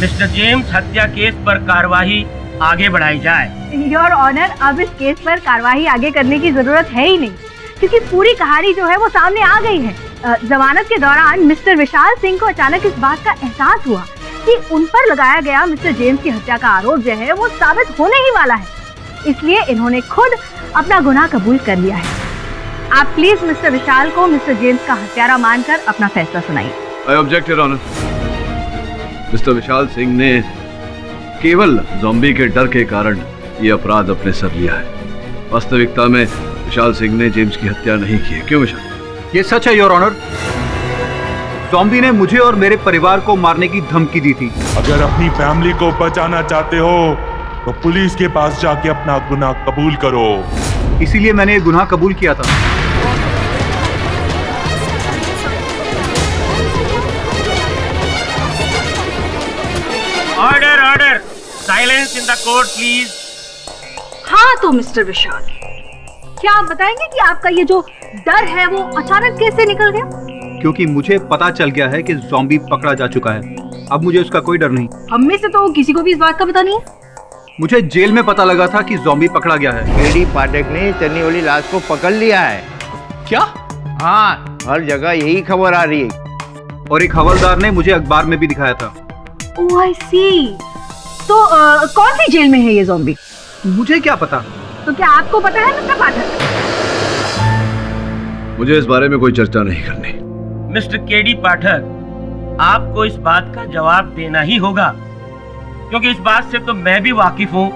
Speaker 12: मिस्टर जेम्स, हत्या केस पर कार्रवाई आगे बढ़ाई जाए।
Speaker 11: योर ऑनर, अब इस केस पर कार्रवाई आगे करने की जरूरत है ही नहीं, क्योंकि पूरी कहानी जो है वो सामने आ गई है। जमानत के दौरान मिस्टर विशाल सिंह को अचानक इस बात का एहसास हुआ कि उन पर लगाया गया मिस्टर जेम्स की हत्या का आरोप जो है वो साबित होने ही वाला है, इसलिए इन्होंने खुद अपना गुनाह कबूल कर लिया है। आप प्लीज मिस्टर विशाल को मिस्टर जेम्स का हत्यारा मानकर अपना फैसला सुनाइए।
Speaker 10: I object your honour. Mister Vishal Singh ने केवल ज़ॉम्बी के डर के कारण ये अपराध अपने सर लिया है। वास्तविकता में विशाल सिंह ने जेम्स की हत्या नहीं की है। क्यों विशाल?
Speaker 2: ये सच है योर ऑनर। ज़ॉम्बी ने मुझे और मेरे परिवार को मारने की धमकी दी थी।
Speaker 6: अगर अपनी फैमिली को बचाना चाहते हो तो पुलिस के पास जाके अपना गुनाह कबूल करो।
Speaker 2: इसीलिए मैंने ये गुनाह कबूल किया था।
Speaker 12: Order order, silence in the court please.
Speaker 11: हाँ तो मिस्टर विशाल, क्या आप बताएंगे कि आपका ये जो डर है वो अचानक कैसे निकल गया?
Speaker 2: क्योंकि मुझे पता चल गया है कि ज़ॉम्बी पकड़ा जा चुका है। अब मुझे उसका कोई डर नहीं।
Speaker 11: हम में से तो किसी को भी इस बात का पता नहीं है।
Speaker 2: मुझे जेल में पता लगा था कि ज़ॉम्बी पकड़ा गया है।
Speaker 9: केडी पाठक ने चन्नी वाली लाश को पकड़ लिया है।
Speaker 2: क्या?
Speaker 9: हाँ, हर जगह यही खबर आ रही है।
Speaker 2: और एक हवलदार ने मुझे अखबार में भी दिखाया था।
Speaker 11: ओह आई सी। तो कौन सी जेल में है ये ज़ॉम्बी?
Speaker 2: मुझे क्या पता।
Speaker 11: तो क्या आपको पता है मिस्टर पाठक?
Speaker 10: मुझे इस बारे में कोई चर्चा नहीं करनी।
Speaker 12: मिस्टर केडी पाठक, आपको इस बात का जवाब देना ही होगा, क्योंकि इस बात से तो मैं भी वाकिफ हूँ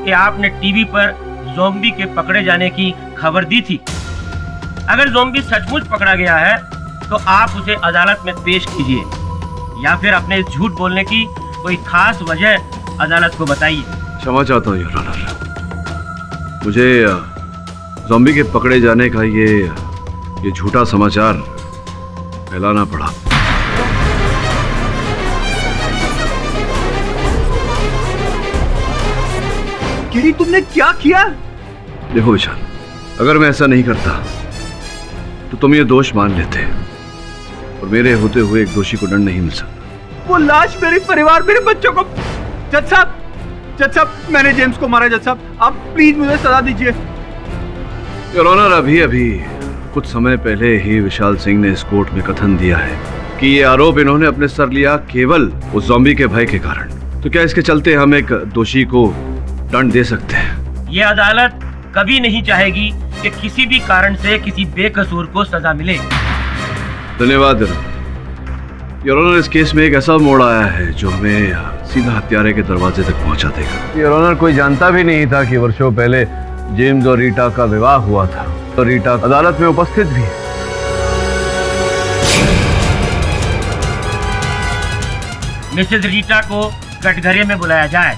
Speaker 12: कि आपने टीवी पर ज़ॉम्बी के पकड़े जाने की खबर दी थी। अगर ज़ॉम्बी सचमुच पकड़ा गया है तो आप उसे अदालत में पेश कीजिए, या फिर अपने इस झूठ बोलने की कोई खास वजह अदालत को बताइए।
Speaker 10: क्षमा चाहता हूँ योर ऑनर, मुझे ज़ॉम्बी के पकड़े जाने का ये झूठा समाचार फैलाना पड़ा।
Speaker 2: केडी, तुमने क्या किया?
Speaker 10: देखो विशाल, अगर मैं ऐसा नहीं करता तो तुम ये दोष मान लेते और मेरे होते हुए एक दोषी को दंड नहीं मिल सकता।
Speaker 2: वो लाश मेरे परिवार, मेरे बच्चों को। जज साहब, मैंने जेम्स को मारा। जज साहब, आप प्लीज मुझे सजा दीजिए।
Speaker 10: योर ऑनर, अभी कुछ समय पहले ही विशाल सिंह ने इस कोर्ट में कथन दिया है कि ये आरोप इन्होंने अपने सर लिया केवल उस ज़ॉम्बी के भय के कारण। तो क्या इसके चलते हम एक दोषी को दंड दे सकते हैं?
Speaker 12: ये अदालत कभी नहीं चाहेगी कि किसी भी कारण से किसी बेकसूर को सजा मिले।
Speaker 10: धन्यवाद योर ऑनर। इस केस में एक ऐसा मोड़ आया है जो हमें सीधा हत्यारे के दरवाजे तक पहुंचा देगा। योर ऑनर, कोई जानता भी नहीं था कि वर्षों पहले जेम्स और रीटा का विवाह हुआ था, और रीटा अदालत में उपस्थित भी है।
Speaker 12: मिसेज रीटा को कटघरे में बुलाया जाए।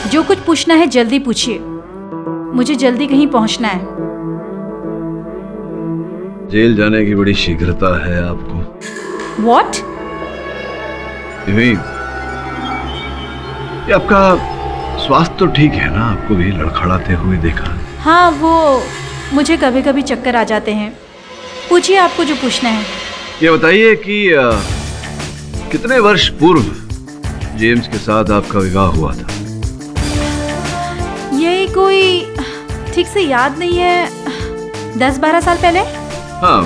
Speaker 19: जो कुछ पूछना है जल्दी पूछिए, मुझे जल्दी कहीं पहुंचना है।
Speaker 10: जेल जाने की बड़ी शीघ्रता है आपको।
Speaker 19: What?
Speaker 10: ये आपका स्वास्थ्य तो ठीक है ना? आपको भी लड़खड़ाते हुए देखा।
Speaker 19: हाँ, वो मुझे कभी कभी चक्कर आ जाते हैं। पूछिए आपको जो पूछना है।
Speaker 10: ये बताइए कि कितने वर्ष पूर्व जेम्स के साथ आपका विवाह हुआ था?
Speaker 19: ये कोई ठीक से याद नहीं है। 10-12 साल पहले।
Speaker 10: हाँ,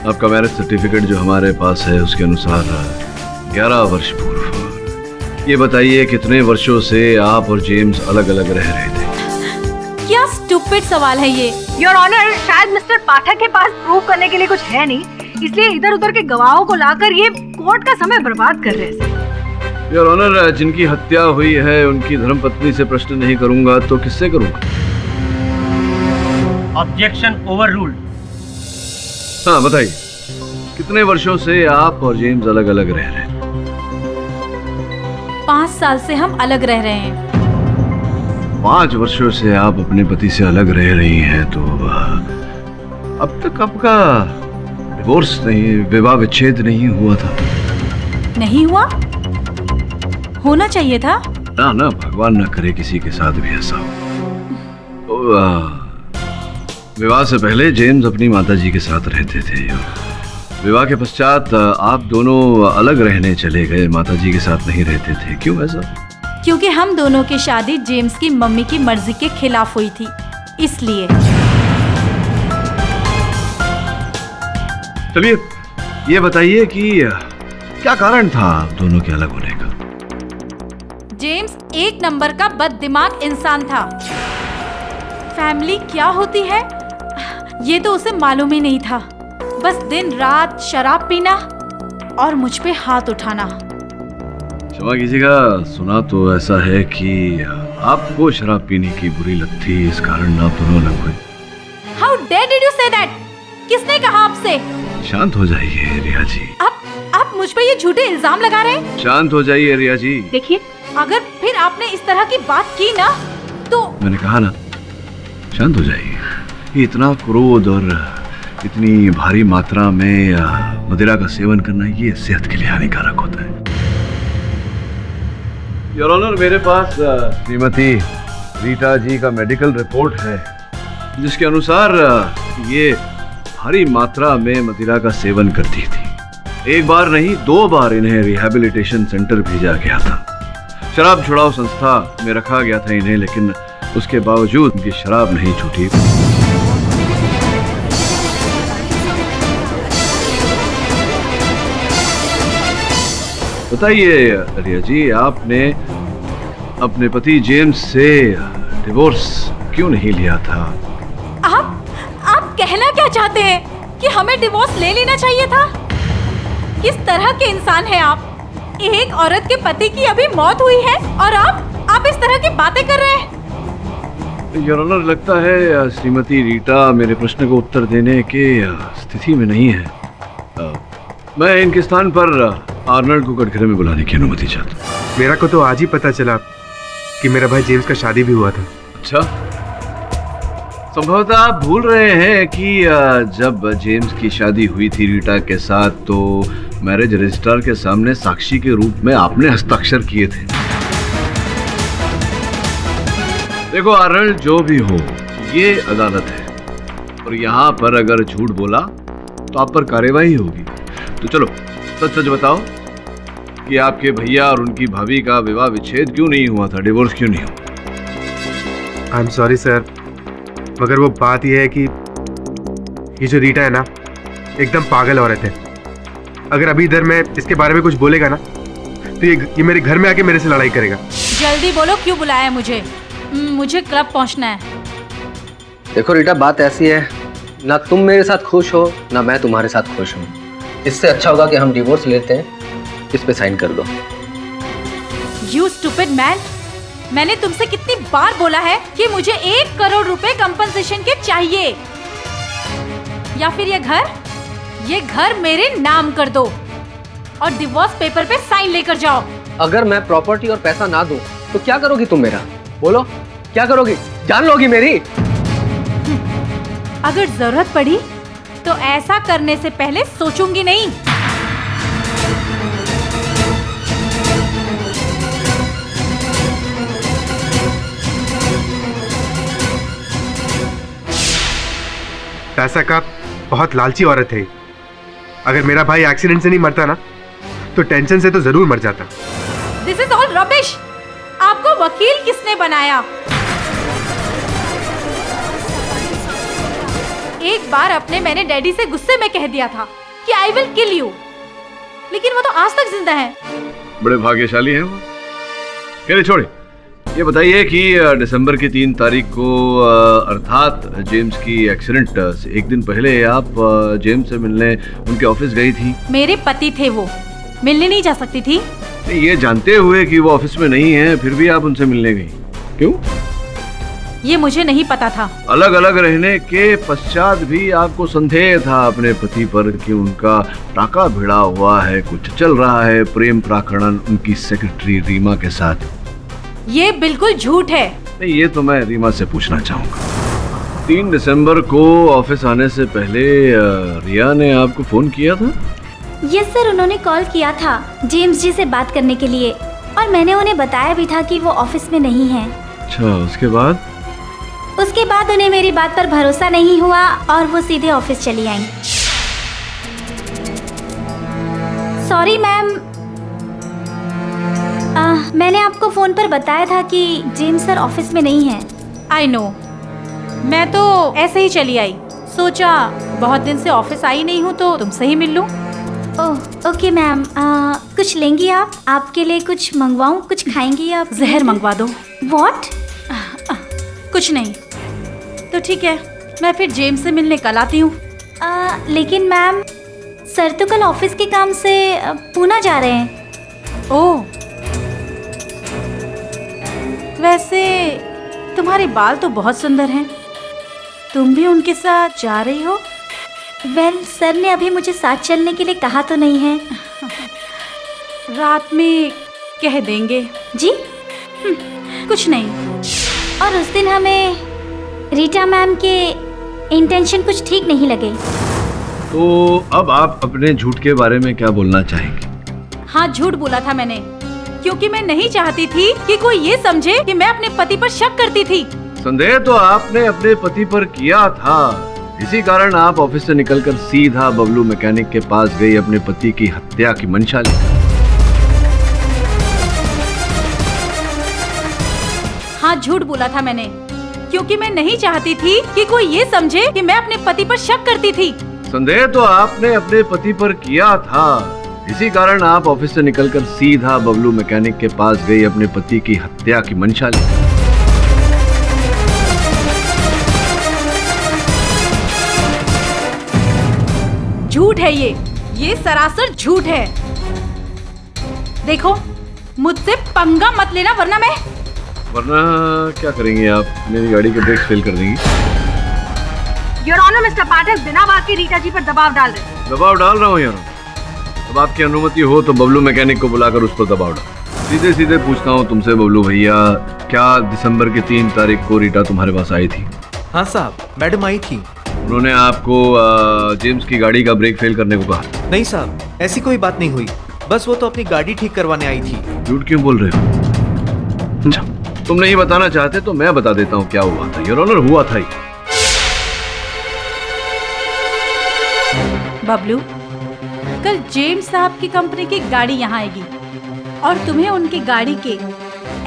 Speaker 10: आपका मैरिज सर्टिफिकेट जो हमारे पास है उसके अनुसार 11 वर्ष पूर्व। ये बताइए कितने वर्षों से आप और जेम्स अलग अलग रह रहे थे?
Speaker 19: क्या स्टूपिड सवाल है ये।
Speaker 11: योर ऑनर, शायद मिस्टर पाठक के पास प्रूव करने के लिए कुछ है नहीं, इसलिए इधर उधर के गवाहों को लाकर ये कोर्ट का समय बर्बाद कर रहे हैं।
Speaker 10: योर ऑनर, जिनकी हत्या हुई है उनकी धर्मपत्नी से प्रश्न नहीं करूंगा तो किससे करूंगा?
Speaker 12: Objection overruled.
Speaker 10: हाँ बताइए, कितने वर्षों से आप और जेम्स अलग अलग रह रहे हैं?
Speaker 19: 5 साल से हम अलग रह रहे हैं।
Speaker 10: 5 वर्षों से आप अपने पति से अलग रह रही हैं, तो अब तक आपका डिवोर्स नहीं, विवाह विच्छेद नहीं हुआ था?
Speaker 19: नहीं हुआ? होना चाहिए था
Speaker 10: ना। ना, भगवान ना करे किसी के साथ भी ऐसा हो। तो विवाह से पहले जेम्स अपनी माताजी के साथ रहते थे। विवाह के पश्चात आप दोनों अलग रहने चले गए, माताजी के साथ नहीं रहते थे। क्यों ऐसा?
Speaker 19: क्योंकि हम दोनों की शादी जेम्स की मम्मी की मर्जी के खिलाफ हुई थी, इसलिए।
Speaker 10: चलिए ये बताइए कि क्या कारण था आप दोनों के अलग होने का?
Speaker 19: जेम्स एक नंबर का बददिमाग इंसान था। फैमिली क्या होती है ये तो उसे मालूम ही नहीं था। बस दिन रात शराब पीना और मुझ पे हाथ उठाना।
Speaker 10: क्षमा कीजिएगा, सुना तो ऐसा है कि आपको शराब पीने की बुरी लत थी, इस कारण आप दोनों अलग हुए।
Speaker 19: How dare did you say that? किसने कहा आपसे?
Speaker 10: शांत हो जाइए रिया जी।
Speaker 19: आप मुझ पे ये झूठे इल्जाम लगा रहे हैं?
Speaker 10: शांत हो जाइए रिया जी।
Speaker 19: देखिए, अगर फिर आपने इस तरह की बात की ना तो
Speaker 10: मैंने कहा ना, शांत हो जाइए। ये इतना क्रोध और इतनी भारी मात्रा में मदिरा का सेवन करना ये सेहत के लिए हानिकारक होता है। योर ऑनर, मेरे पास श्रीमती रीटा जी का मेडिकल रिपोर्ट है जिसके अनुसार ये भारी मात्रा में मदिरा का सेवन करती थी। एक बार नहीं 2 बार इन्हें रिहैबिलिटेशन सेंटर भेजा गया था। शराब छुड़ाओ संस्था में रखा गया था इन्हें, लेकिन उसके बावजूद उनकी शराब नहीं छूटी। बताइए रिया जी, आपने अपने पति जेम्स से डिवोर्स क्यों नहीं लिया था?
Speaker 19: आप कहना क्या चाहते हैं कि हमें डिवोर्स ले लेना चाहिए था? किस तरह के इंसान हैं आप? एक औरत के पति की अभी मौत हुई है और आप इस तरह की बातें कर रहे हैं।
Speaker 10: योर ऑनर, लगता है श्रीमती रीटा मेरे प्रश्न को उत्तर देने के स्थिति में नहीं है। मैं इनके स्थान पर आर्नल्ड को कटघरे में बुलाने की अनुमति चाहता हूँ।
Speaker 4: मेरा को तो आज ही पता चला कि मेरा भाई जेम्स का शादी भी हुआ था।
Speaker 10: अच्छा, संभवतः आप भूल रहे हैं कि जब जेम्स की शादी हुई थी रीटा के साथ, तो मैरिज रजिस्ट्रार के सामने साक्षी के रूप में आपने हस्ताक्षर किए थे। देखो आर्नल्ड, जो भी हो ये अदालत है और यहाँ पर अगर झूठ बोला तो आप पर कार्यवाही होगी। तो चलो सच सच बताओ कि आपके भैया और उनकी भाभी का विवाह विच्छेद क्यों नहीं हुआ था, डिवोर्स क्यों नहीं हुआ?
Speaker 4: आई एम सॉरी सर, मगर वो बात यह है कि ये जो रीटा है ना, एकदम पागल औरत है। अगर अभी इधर मैं इसके बारे में कुछ बोलेगा ना तो ये मेरे घर में आके मेरे से लड़ाई करेगा।
Speaker 19: जल्दी बोलो, क्यों बुलाया है मुझे? मुझे क्लब पहुंचना है।
Speaker 13: देखो रीटा, बात ऐसी है, ना तुम मेरे साथ खुश हो ना मैं तुम्हारे साथ खुश हूँ। इससे अच्छा होगा कि हम डिवोर्स लेते हैं, इस पे साइन कर दो।
Speaker 19: You stupid man! मैंने तुमसे कितनी बार बोला है कि मुझे 1 करोड़ रुपए कंपनसेशन के चाहिए, या फिर ये घर मेरे नाम कर दो और डिवोर्स पेपर पे साइन लेकर जाओ।
Speaker 13: अगर मैं प्रॉपर्टी और पैसा ना दूं तो क्या करोगी तुम मेरा? बोलो, क्या करोगी? जान लोगी मेरी?
Speaker 19: अगर जरूरत पड़ी तो ऐसा करने से पहले सोचूंगी नहीं।
Speaker 4: पैसा का बहुत लालची औरत है। अगर मेरा भाई एक्सीडेंट से नहीं मरता ना तो टेंशन से तो जरूर मर जाता।
Speaker 19: This is all rubbish. आपको वकील किसने बनाया? एक बार मैंने डैडी से गुस्से में कह दिया था कि आई विल किल यू, लेकिन वो तो आज तक जिंदा है।
Speaker 10: बड़े भाग्यशाली हैं वो। चलिए छोड़े, ये बताइए कि दिसंबर की 3 तारीख को अर्थात जेम्स की एक्सीडेंट से 1 दिन पहले आप जेम्स से मिलने उनके ऑफिस गई थी।
Speaker 19: मेरे पति थे वो, मिलने नहीं जा सकती थी?
Speaker 10: ये जानते हुए कि वो ऑफिस में नहीं है फिर भी आप उनसे मिलने गई, क्यों?
Speaker 19: ये मुझे नहीं पता था।
Speaker 10: अलग अलग रहने के पश्चात भी आपको संदेह था अपने पति पर कि उनका टाका भिड़ा हुआ है, कुछ चल रहा है प्रेम प्राकरण उनकी सेक्रेटरी रीमा के साथ।
Speaker 19: ये बिल्कुल झूठ है।
Speaker 10: नहीं, ये तो मैं रीमा से पूछना चाहूंगा। 3 दिसंबर को ऑफिस आने से पहले रिया ने आपको फोन किया था?
Speaker 18: यस सर, उन्होंने कॉल किया था जेम्स जी से बात करने के लिए, और मैंने उन्हें बताया भी था कि वो ऑफिस में नहीं है।
Speaker 10: अच्छा, उसके बाद?
Speaker 18: उसके बाद उन्हें मेरी बात पर भरोसा नहीं हुआ और वो सीधे ऑफिस चली आई। सॉरी मैम, मैंने आपको फोन पर बताया था कि जेम्स सर ऑफिस में नहीं है।
Speaker 19: आई नो, मैं तो ऐसे ही चली आई, सोचा बहुत दिन से ऑफिस आई नहीं हूँ तो तुमसे ही मिल लूँ।
Speaker 18: ओह ओके मैम, कुछ लेंगी आप? आपके लिए कुछ मंगवाऊँ, कुछ
Speaker 19: खाएंगी या
Speaker 20: जहर मंगवा दो।
Speaker 19: व्हाट?
Speaker 20: कुछ नहीं। तो ठीक है, मैं फिर जेम्स से मिलने कल आती हूँ।
Speaker 19: लेकिन मैम, सर तो कल ऑफिस के काम से पूना जा रहे हैं।
Speaker 20: ओह, वैसे तुम्हारे बाल तो बहुत सुंदर हैं। तुम भी उनके साथ जा रही हो?
Speaker 19: वेल, सर ने अभी मुझे साथ चलने के लिए कहा तो नहीं है।
Speaker 20: रात में कह देंगे।
Speaker 19: जी?
Speaker 20: कुछ नहीं।
Speaker 19: और उस दिन हमें रीटा मैम के इंटेंशन कुछ ठीक नहीं लगे।
Speaker 10: तो अब आप अपने झूठ के बारे में क्या बोलना चाहेंगे?
Speaker 20: हाँ, झूठ बोला था मैंने, क्योंकि मैं नहीं चाहती थी कि कोई ये समझे कि मैं अपने पति पर शक करती थी।
Speaker 10: संदेह तो आपने अपने पति पर किया था, इसी कारण आप ऑफिस से निकलकर सीधा बबलू मैकेनिक के पास गई अपने पति की हत्या की मंशा लेकर।
Speaker 20: हाँ, झूठ बोला था मैंने, क्योंकि मैं नहीं चाहती थी कि कोई ये समझे कि मैं अपने पति पर शक करती थी।
Speaker 10: संदेह तो आपने अपने पति पर किया था, इसी कारण आप ऑफिस से निकलकर सीधा बबलू मैकेनिक के पास गई अपने पति की हत्या की मंशा लेकर।
Speaker 20: झूठ है ये सरासर झूठ है। देखो, मुझसे पंगा मत लेना, वरना
Speaker 10: क्या करेंगी आप? मेरी गाड़ी के ब्रेक फेल कर देंगी।
Speaker 11: योर ऑनर, मिस्टर पाठक बिना बात के रीटा जी पर दबाव डाल रहे हैं।
Speaker 10: दबाव डाल रहा हूँ यार। अब आपकी अनुमति हो तो बबलू मैकेनिक को बुलाकर उस पर दबाव डाल। सीधे सीधे पूछता हूँ तुमसे बबलू भैया, क्या दिसंबर की 3 तारीख को रीटा तुम्हारे पास आई थी?
Speaker 14: हाँ साहब, मैडम आई थी।
Speaker 10: उन्होंने आपको जेम्स की गाड़ी का ब्रेक फेल करने को कहा?
Speaker 14: नहीं साहब, ऐसी कोई बात नहीं हुई। बस वो तो अपनी गाड़ी ठीक करवाने आई थी।
Speaker 10: झूठ क्यों बोल रहे हो? तुम नहीं बताना चाहते तो मैं बता देता हूँ क्या हुआ था। योर ऑनर, हुआ था ही।
Speaker 20: बबलू, कल जेम्स साहब की कंपनी की गाड़ी यहाँ आएगी और तुम्हें उनकी गाड़ी के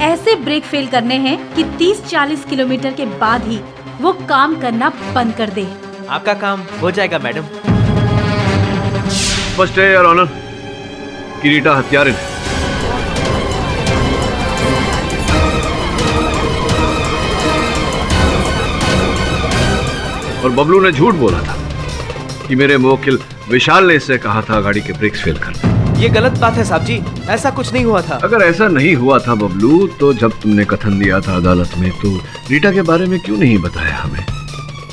Speaker 20: ऐसे ब्रेक फेल करने हैं कि 30-40 किलोमीटर के बाद ही वो काम करना बंद कर दे।
Speaker 14: आपका काम हो जाएगा मैडम।
Speaker 10: स्पष्ट है योर ऑनर कि रीटा हत्यारिन है। और बबलू ने झूठ बोला था कि मेरे मुवक्किल विशाल ने इससे कहा था गाड़ी के ब्रेक्स फेल कर।
Speaker 14: ये गलत बात है साहब जी, ऐसा कुछ नहीं हुआ था।
Speaker 10: अगर ऐसा नहीं हुआ था बबलू, तो जब तुमने कथन दिया था अदालत में तो रीटा के बारे में क्यों नहीं बताया हमें?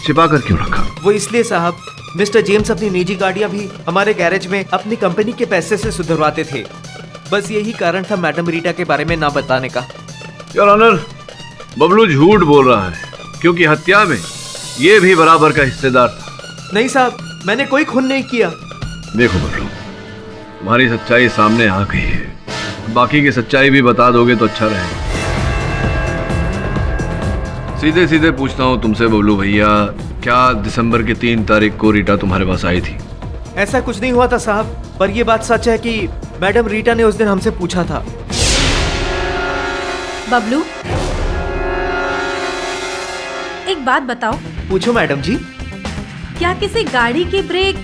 Speaker 10: छिपा कर क्यों रखा?
Speaker 14: वो इसलिए साहब, मिस्टर जेम्स अपनी निजी गाड़ियां भी हमारे गैरेज में अपनी कंपनी के पैसे से सुधरवाते थे। बस यही कारण था मैडम रीटा के बारे में ना बताने का।
Speaker 10: योर ऑनर, बबलू झूठ बोल रहा है क्योंकि हत्या में ये भी बराबर का हिस्सेदार था।
Speaker 14: नहीं साहब, मैंने कोई खून नहीं किया।
Speaker 10: देखो बबलू, तुम्हारी सच्चाई सामने आ गई है। बाकी की सच्चाई भी बता दोगे तो अच्छा रहेगा। सीधे सीधे पूछता हूँ तुमसे बबलू भैया, क्या दिसंबर की 3 तारीख को रीटा तुम्हारे पास आई थी?
Speaker 14: ऐसा कुछ नहीं हुआ था साहब, पर यह बात सच है कि मैडम रीटा ने उस दिन हमसे पूछा था।
Speaker 20: बबलू, एक बात बताओ।
Speaker 14: पूछो मैडम जी।
Speaker 20: क्या किसी गाड़ी के ब्रेक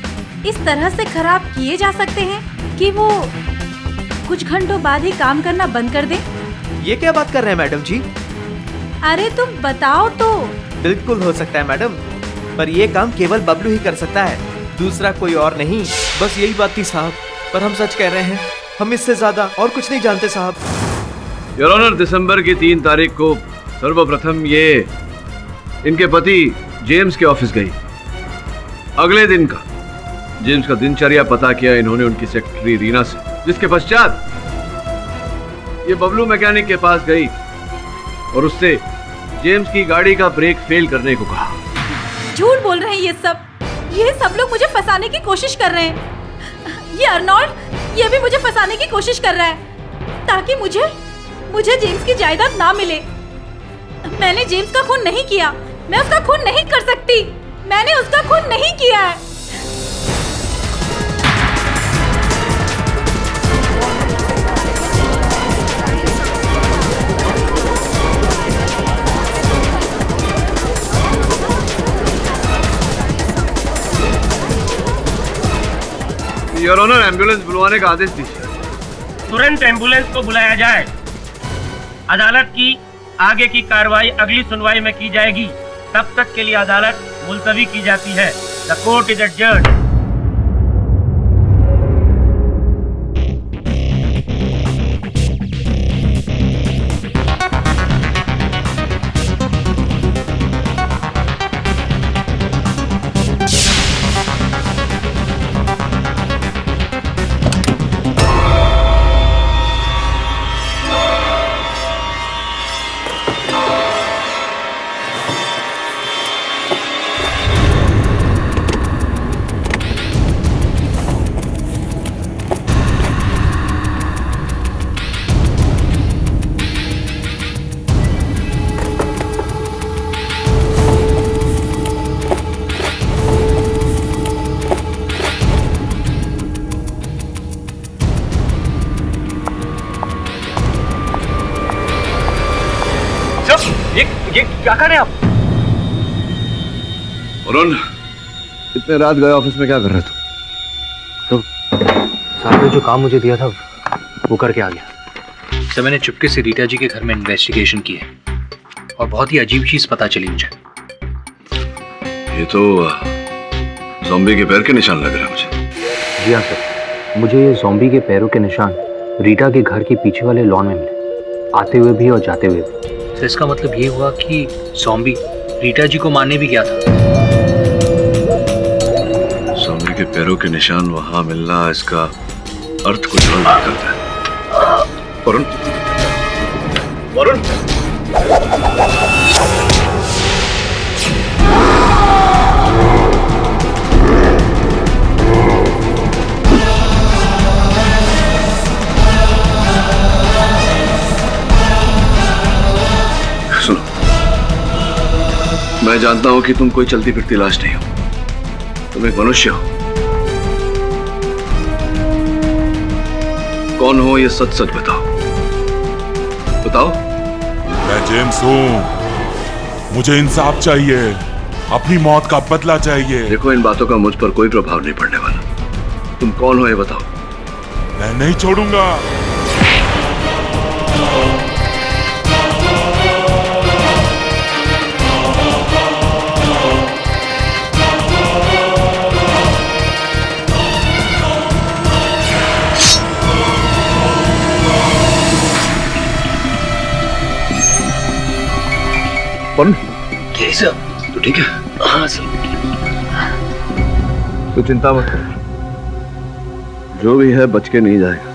Speaker 20: इस तरह से खराब किए जा सकते हैं कि वो कुछ घंटों बाद ही काम करना बंद कर दे?
Speaker 14: ये क्या बात कर रहे हैं मैडम जी?
Speaker 20: अरे तुम बताओ तो।
Speaker 14: बिल्कुल हो सकता है मैडम, पर ये काम केवल बबलू ही कर सकता है, दूसरा कोई और नहीं। बस यही बात थी साहब, पर हम सच कह रहे हैं, हम इससे ज्यादा और कुछ नहीं जानते साहब।
Speaker 10: योर ऑनर, दिसंबर की 3 तारीख को सर्वप्रथम ये इनके पति जेम्स के ऑफिस गई। अगले दिन का जेम्स का दिनचर्या पता किया इन्होंने उनकी सेक्रेटरी रीना से, जिसके पश्चात ये बबलू मैकेनिक के पास गई और उससे जेम्स की गाड़ी का ब्रेक फेल करने को कहा।
Speaker 20: झूठ बोल रहे हैं ये सब लोग मुझे फंसाने की कोशिश कर रहे हैं। ये अर्नोल्ड, ये भी मुझे फंसाने की कोशिश कर रहा है ताकि मुझे जेम्स की जायदाद ना मिले। मैंने जेम्स का खून नहीं किया, मैं उसका खून नहीं कर सकती, मैंने उसका खून नहीं किया है।
Speaker 10: योर ऑनर, एम्बुलेंस बुलवाने का आदेश दीजिए।
Speaker 12: तुरंत एम्बुलेंस को बुलाया जाए। अदालत की आगे की कार्रवाई अगली सुनवाई में की जाएगी। तब तक के लिए अदालत मुलतवी की जाती है। The court is adjourned.
Speaker 15: ये क्या कर रहे हैं आप?
Speaker 10: वरुण, इतने रात गए ऑफिस में क्या कर रहे थे?
Speaker 16: तो साहब ने जो काम मुझे दिया था वो करके आ गया। सर मैंने चुपके से रीटा जी के घर में इन्वेस्टिगेशन की है और बहुत ही अजीब चीज पता चली मुझे।
Speaker 10: ये तो ज़ॉम्बी के पैर के निशान लग रहे हैं मुझे।
Speaker 16: जी हाँ सर, मुझे ये ज़ॉम्बी के पैरों के निशान रीटा के घर के पीछे वाले लॉन में मिले, आते हुए भी और जाते हुए भी। तो इसका मतलब ये हुआ कि ज़ॉम्बी रीटा जी को मारने भी गया था।
Speaker 10: ज़ॉम्बी के पैरों के निशान वहां मिलना इसका अर्थ कुछ और करता है। वरुण, वरुण, सुनो, मैं जानता हूं कि तुम कोई चलती फिरती लाश नहीं हो, तुम एक मनुष्य हो। कौन हो ये सच सच बताओ, बताओ।
Speaker 6: मैं जेम्स हूं, मुझे इंसाफ चाहिए, अपनी मौत का बदला चाहिए।
Speaker 10: देखो, इन बातों का मुझ पर कोई प्रभाव नहीं पड़ने वाला। तुम कौन हो ये बताओ।
Speaker 6: मैं नहीं छोड़ूंगा।
Speaker 10: वरुण,
Speaker 15: क्या सर?
Speaker 10: तो ठीक है?
Speaker 15: हाँ सर।
Speaker 10: तो चिंता मत कर, जो भी है बच के नहीं जाएगा।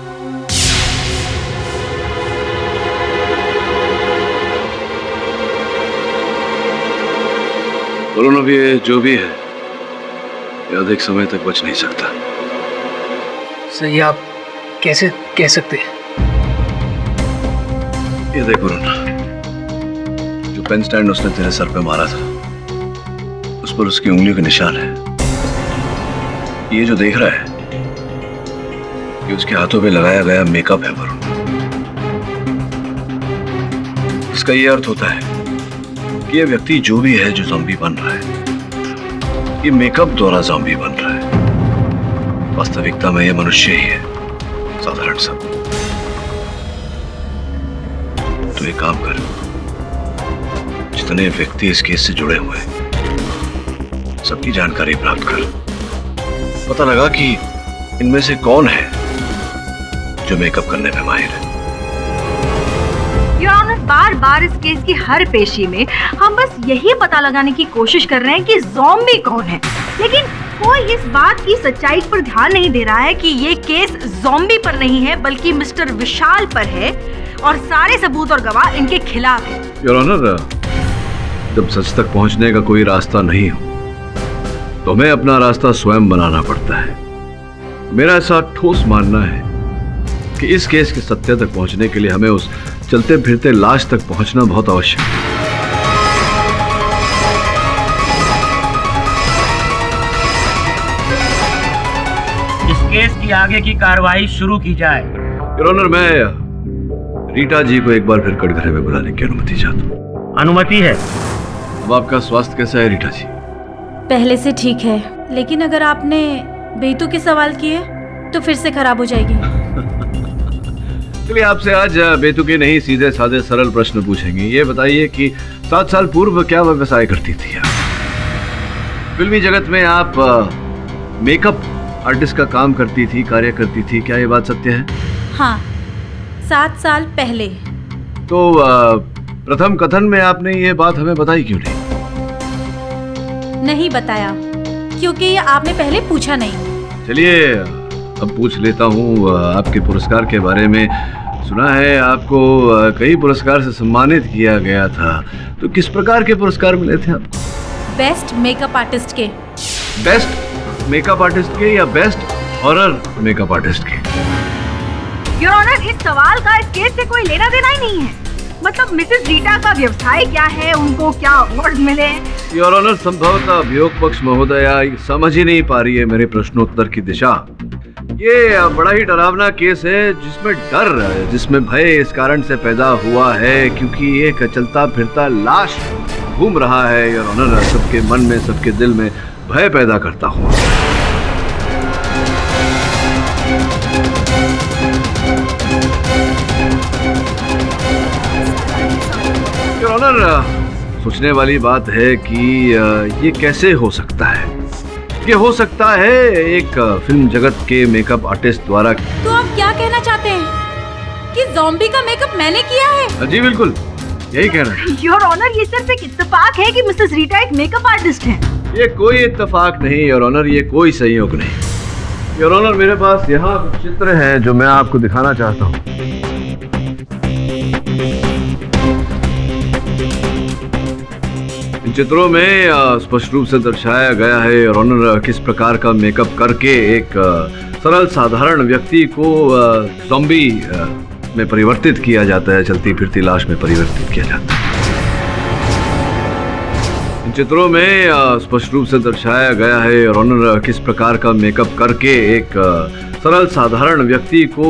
Speaker 10: वरुण, अब ये जो भी है ये अधिक समय तक बच नहीं सकता।
Speaker 16: सर ये आप कैसे कह सकते हैं?
Speaker 10: ये देख वरुण, जो पेन स्टैंड उसने तेरे सर पे मारा था उस पर उसकी उंगलियों के निशान है। ये जो देख रहा है ये उसके हाथों पे लगाया गया मेकअप है वरुण। इसका ये अर्थ होता है कि ये व्यक्ति जो भी है जो ज़ॉम्बी बन रहा है ये मेकअप द्वारा ज़ॉम्बी बन रहा है। वास्तविकता में ये मनुष्य ही है, साधारण सा। तो एक काम कर, जितने व्यक्ति इस केस से जुड़े हुए हैं सबकी जानकारी प्राप्त कर, पता लगा कि इनमें से कौन है जो मेकअप करने में माहिर है।
Speaker 11: योर ऑनर, बार बार इस केस की हर पेशी में हम बस यही पता लगाने की कोशिश कर रहे हैं कि ज़ॉम्बी कौन है, लेकिन कोई इस बात की सच्चाई पर ध्यान नहीं दे रहा है कि ये केस ज़ॉम्बी पर नहीं है बल्कि मिस्टर विशाल पर है और सारे सबूत और गवाह इनके खिलाफ है।
Speaker 10: योर ऑनर, जब सच तक पहुंचने का कोई रास्ता नहीं हो तो हमें अपना रास्ता स्वयं बनाना पड़ता है। मेरा ऐसा ठोस मानना है कि इस केस के सत्य तक पहुंचने के लिए हमें उस चलते फिरते लाश तक पहुंचना बहुत आवश्यक है।
Speaker 12: इस केस की आगे की कार्रवाई शुरू की जाए।
Speaker 10: योर ऑनर, मैं रीटा जी को एक बार फिर कटघरे में बुलाने की अनुमति चाहता हूँ।
Speaker 12: अनुमति है।
Speaker 10: अब आपका स्वास्थ्य कैसा है रीटा जी?
Speaker 20: पहले से ठीक है, लेकिन अगर आपने बेतु के सवाल किए तो फिर से खराब हो जाएगी।
Speaker 10: चलिए आपसे आज बेतुके नहीं सीधे साधे सरल प्रश्न पूछेंगे। ये बताइए कि 7 साल पूर्व क्या व्यवसाय करती थी आप? फिल्मी जगत में आप मेकअप आर्टिस्ट का काम करती थी, कार्य करती थी, क्या ये बात सत्य है?
Speaker 19: हाँ, 7 साल पहले।
Speaker 10: तो प्रथम कथन में आपने ये बात हमें बताई क्यों नहीं?
Speaker 19: नहीं बताया क्योंकि ये आपने पहले पूछा नहीं।
Speaker 10: चलिए अब पूछ लेता हूँ आपके पुरस्कार के बारे में। सुना है आपको कई पुरस्कार से सम्मानित किया गया था, तो किस प्रकार के पुरस्कार मिले थे आपको?
Speaker 19: बेस्ट मेकअप आर्टिस्ट के।
Speaker 10: बेस्ट मेकअप आर्टिस्ट के या बेस्ट हॉरर मेकअप आर्टिस्ट के?
Speaker 11: योर ऑनर, इस सवाल का इस केस से कोई लेना देना ही नहीं है। मतलब मिसेस रीटा का व्यवसाय क्या है, उनको क्या अवार्ड मिले?
Speaker 10: योर ऑनर, संभवतः अभियोग पक्ष महोदया समझ ही नहीं पा रही है मेरे प्रश्नोत्तर की दिशा। ये बड़ा ही डरावना केस है जिसमें डर, जिसमें भय इस कारण से पैदा हुआ है क्योंकि एक चलता फिरता लाश घूम रहा है। योर ऑनर, सबके मन में, सबके दिल में भय पैदा करता हुआ। योर ऑनर, सोचने वाली बात है कि ये कैसे हो सकता है? ये हो सकता है एक फिल्म जगत के मेकअप आर्टिस्ट द्वारा।
Speaker 19: तो आप क्या कहना चाहते हैं कि ज़ॉम्बी का मेकअप मैंने किया है?
Speaker 10: जी बिल्कुल, यही कह रहे हैं।
Speaker 11: योर ऑनर, ये सिर्फ एक इत्तेफाक है कि मिसेस रीटा एक मेकअप आर्टिस्ट हैं।
Speaker 10: ये कोई इत्तेफाक नहीं योर ऑनर, ये कोई संयोग नहीं। योर ऑनर, मेरे पास यहाँ कुछ चित्र हैं जो मैं आपको दिखाना चाहता हूँ। इन चित्रों में स्पष्ट रूप से दर्शाया गया है योर ऑनर किस प्रकार का मेकअप करके एक सरल साधारण व्यक्ति को ज़ॉम्बी में परिवर्तित किया जाता है, चलती फिरती लाश में परिवर्तित किया जाता है। इन चित्रों में स्पष्ट रूप से दर्शाया गया है योर ऑनर किस प्रकार का मेकअप करके एक सरल साधारण व्यक्ति को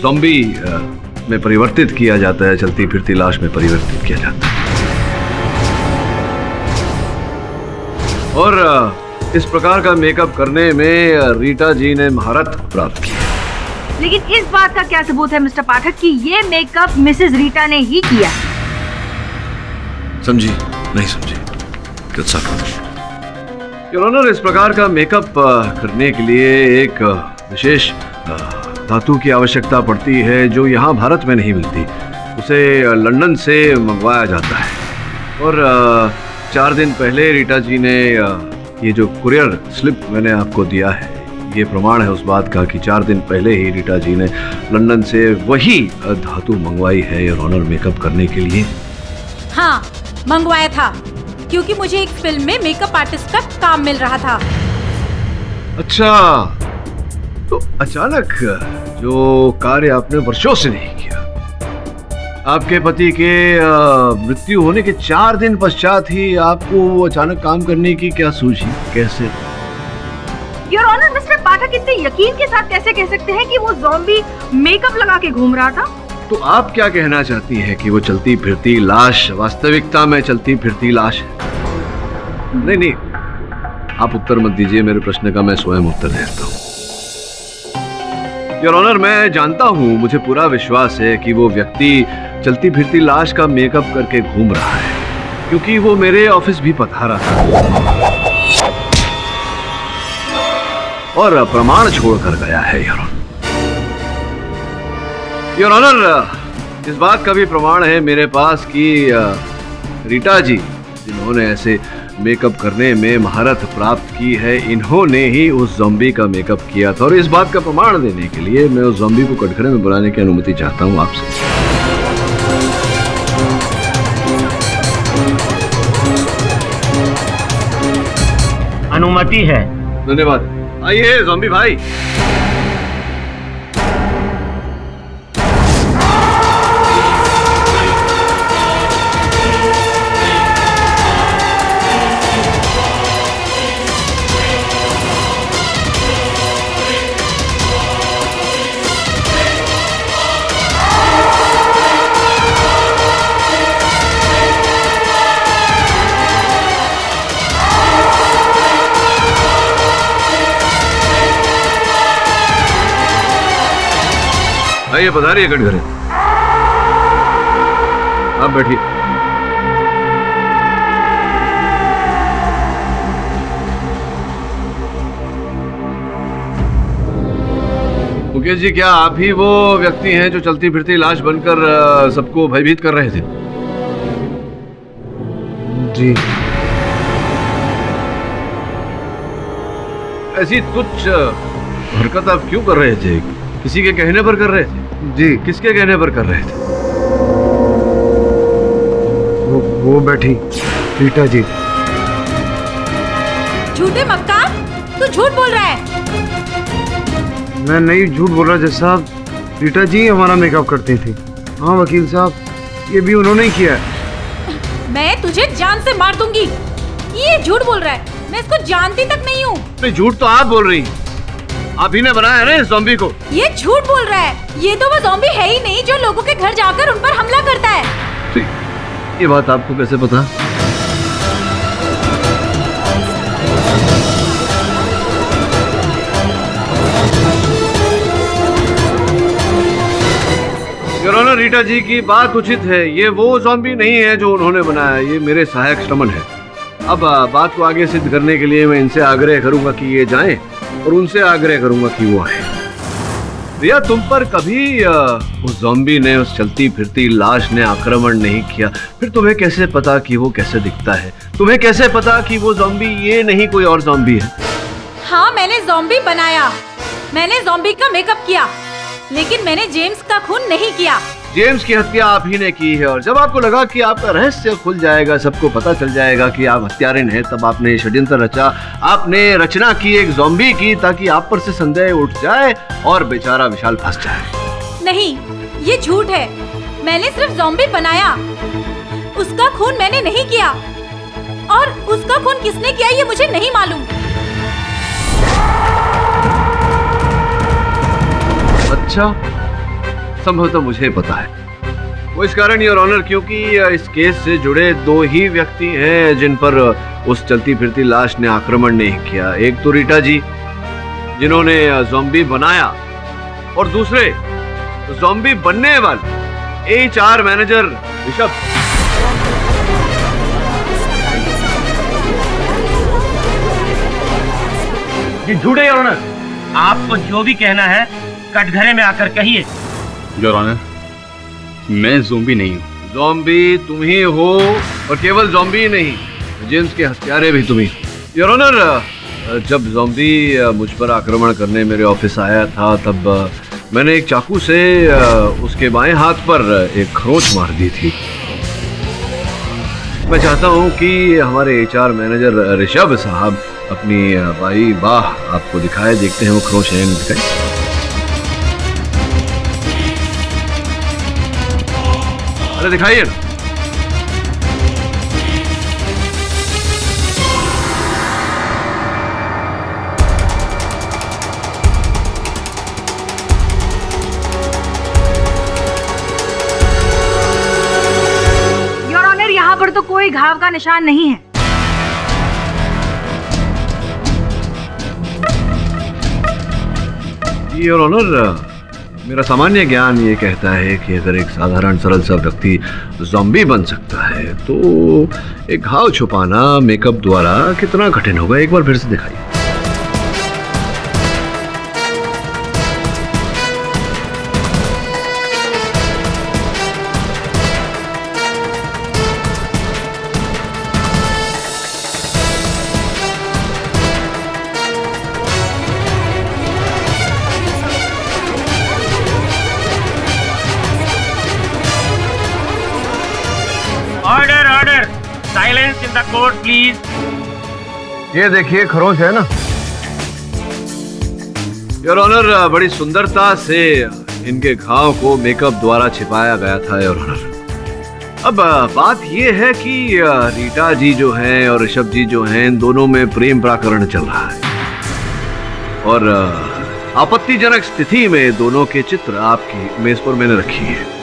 Speaker 10: ज़ॉम्बी में परिवर्तित किया जाता है, चलती फिरती लाश में परिवर्तित किया जाता है। और इस प्रकार का मेकअप करने में रीटा जी ने महारत प्राप्त की।
Speaker 11: लेकिन इस बात का क्या सबूत है मिस्टर पाठक कि ये मेकअप मिसेस रीटा ने ही किया?
Speaker 10: समझी नहीं समझी? योर ऑनर, इस प्रकार का मेकअप करने के लिए एक विशेष धातु की आवश्यकता पड़ती है जो यहाँ भारत में नहीं मिलती। उसे लंदन से मंगवाया जाता है। और 4 दिन पहले रीटा जी ने ये जो कुरियर स्लिप मैंने आपको दिया है, ये प्रमाण है उस बात का कि 4 दिन पहले ही रीटा जी ने लंदन से वही धातु मंगवाई है योर ऑनर मेकअप करने के लिए।
Speaker 19: हाँ, मंगवाया था क्योंकि मुझे एक फिल्म में मेकअप आर्टिस्ट का काम मिल रहा था।
Speaker 10: अच्छा, तो अचानक जो कार्य आपने वर्षों से नहीं किया, आपके पति के मृत्यु होने के 4 दिन पश्चात ही आपको अचानक काम करने की क्या सूझी? कैसे?
Speaker 11: योर ऑनर, मिस्टर पाठक इतने यकीन के साथ कैसे कह सकते हैं कि वो ज़ॉम्बी मेकअप लगा के घूम रहा था?
Speaker 10: तो आप क्या कहना चाहती हैं कि वो चलती फिरती लाश वास्तविकता में चलती फिरती लाश है? नहीं, आप उत्तर मत दीजिए, मेरे प्रश्न का मैं स्वयं उत्तर देता हूँ। योर ऑनर, मैं जानता हूँ, मुझे पूरा विश्वास है कि वो व्यक्ति चलती फिरती लाश का मेकअप करके घूम रहा है क्योंकि वो मेरे ऑफिस भी पधारा था और प्रमाण छोड़कर गया है। योर ऑनर, इस बात का भी प्रमाण है मेरे पास कि रीटा जी जिन्होंने ऐसे मेकअप करने में महारत प्राप्त की है, इन्होंने ही उस ज़ॉम्बी का मेकअप किया था। और इस बात का प्रमाण देने के लिए मैं उस ज़ॉम्बी को कटघरे में बुलाने की अनुमति चाहता हूँ आपसे।
Speaker 12: अनुमति है।
Speaker 10: धन्यवाद। आइए ज़ॉम्बी भाई। आइए पधारिए कटघरे। आप बैठिए। मुकेश जी, क्या आप ही वो व्यक्ति हैं जो चलती फिरती लाश बनकर सबको भयभीत कर रहे थे?
Speaker 4: जी।
Speaker 10: ऐसी तुच्छ हरकत आप क्यों कर रहे थे? किसी के कहने पर कर रहे थे?
Speaker 4: जी।
Speaker 10: किसके कहने पर कर रहे थे?
Speaker 4: वो बैठी रीटा जी।
Speaker 19: झूठे मक्कार, तू झूठ बोल रहा है।
Speaker 4: मैं नहीं झूठ बोल रहा जज साहब, रीटा जी हमारा मेकअप करती थी। हाँ वकील साहब, ये भी उन्होंने ही किया है।
Speaker 19: मैं तुझे जान से मार दूंगी। ये झूठ बोल रहा है, मैं इसको जानती तक नहीं हूँ।
Speaker 10: नहीं, झूठ तो आप बोल रही हैं। आप ही ने बनाया है ना इस ज़ॉम्बी को।
Speaker 19: ये झूठ बोल रहा है। ये तो वो ज़ॉम्बी है ही नहीं जो लोगों के घर जाकर उन पर हमला करता है।
Speaker 10: तो ये बात आपको कैसे पता? योर ऑनर, रीटा जी की बात उचित है। ये वो ज़ॉम्बी नहीं है जो उन्होंने बनाया, ये मेरे सहायक श्रमण है। अब बात को आगे सिद्ध करने के लिए मैं इनसे आग्रह करूंगा कि ये जाएं और उनसे आग्रह करूंगा कि वो आए। रिया, तुम पर कभी उस ज़ॉम्बी ने, उस चलती फिरती लाश ने आक्रमण नहीं किया। फिर तुम्हें कैसे पता कि वो कैसे दिखता है? तुम्हें कैसे पता कि वो ज़ॉम्बी ये नहीं कोई और ज़ॉम्बी है?
Speaker 19: हाँ, मैंने ज़ॉम्बी बनाया। मैंने ज़ॉम्बी का मेकअप किया, लेकिन मैंने जेम्स का खून नहीं किया।
Speaker 10: जेम्स की हत्या आप ही ने की है, और जब आपको लगा कि आपका रहस्य खुल जाएगा, सबको पता चल जाएगा कि आप हत्यारिन हैं, तब आपने षड्यंत्र रचा। आपने रचना की एक ज़ॉम्बी की, ताकि आप पर से संदेह उठ जाए और बेचारा विशाल फंस जाए।
Speaker 19: नहीं, ये झूठ है। मैंने सिर्फ ज़ॉम्बी बनाया, उसका खून मैंने नहीं किया। और उसका खून किसने किया ये मुझे नहीं मालूम।
Speaker 10: अच्छा, संभवतः मुझे पता है। वो इस कारण, योर ऑनर, क्योंकि इस केस से जुड़े दो ही व्यक्ति हैं जिन पर उस चलती फिरती लाश ने आक्रमण नहीं किया। एक तो रीटा जी, जिन्होंने ज़ॉम्बी बनाया, और दूसरे ज़ॉम्बी बनने वाले HR मैनेजर ऋषभ।
Speaker 12: ये झूठे योर ऑनर। आपको जो भी कहना है कटघरे में आकर कहिए।
Speaker 15: योर ऑनर, मैं ज़ॉम्बी नहीं हूँ।
Speaker 10: ज़ॉम्बी तुम ही हो, और केवल ज़ॉम्बी नहीं, जेम्स के हत्यारे भी तुम ही। योर ऑनर, जब ज़ॉम्बी मुझ पर आक्रमण करने मेरे ऑफिस आया था, तब मैंने एक चाकू से उसके बाएं हाथ पर एक खरोंच मार दी थी। मैं चाहता हूँ कि हमारे HR मैनेजर ऋषभ साहब अपनी बाई बाह आपको दिखाए। देखते हैं वो खरोंच है नहीं दिखाई। अरे दिखाइए ना।
Speaker 11: योर ऑनर, यहाँ पर तो कोई घाव का निशान नहीं है।
Speaker 10: योर ऑनर, मेरा सामान्य ज्ञान ये कहता है कि अगर एक साधारण सरल सा व्यक्ति ज़ॉम्बी बन सकता है, तो एक घाव छुपाना मेकअप द्वारा कितना कठिन होगा। एक बार फिर से दिखाइए।
Speaker 12: Order order, silence in the court please.
Speaker 10: ये देखिए खरोंच है ना। योर ऑनर, बड़ी सुंदरता से इनके घाव को मेकअप द्वारा छिपाया गया था योर ऑनर। अब बात ये है कि रीटा जी जो हैं और ऋषभ जी जो हैं, इन दोनों में प्रेम प्रकरण चल रहा है, और आपत्तिजनक स्थिति में दोनों के चित्र आपकी मेज पर मैंने रखी है।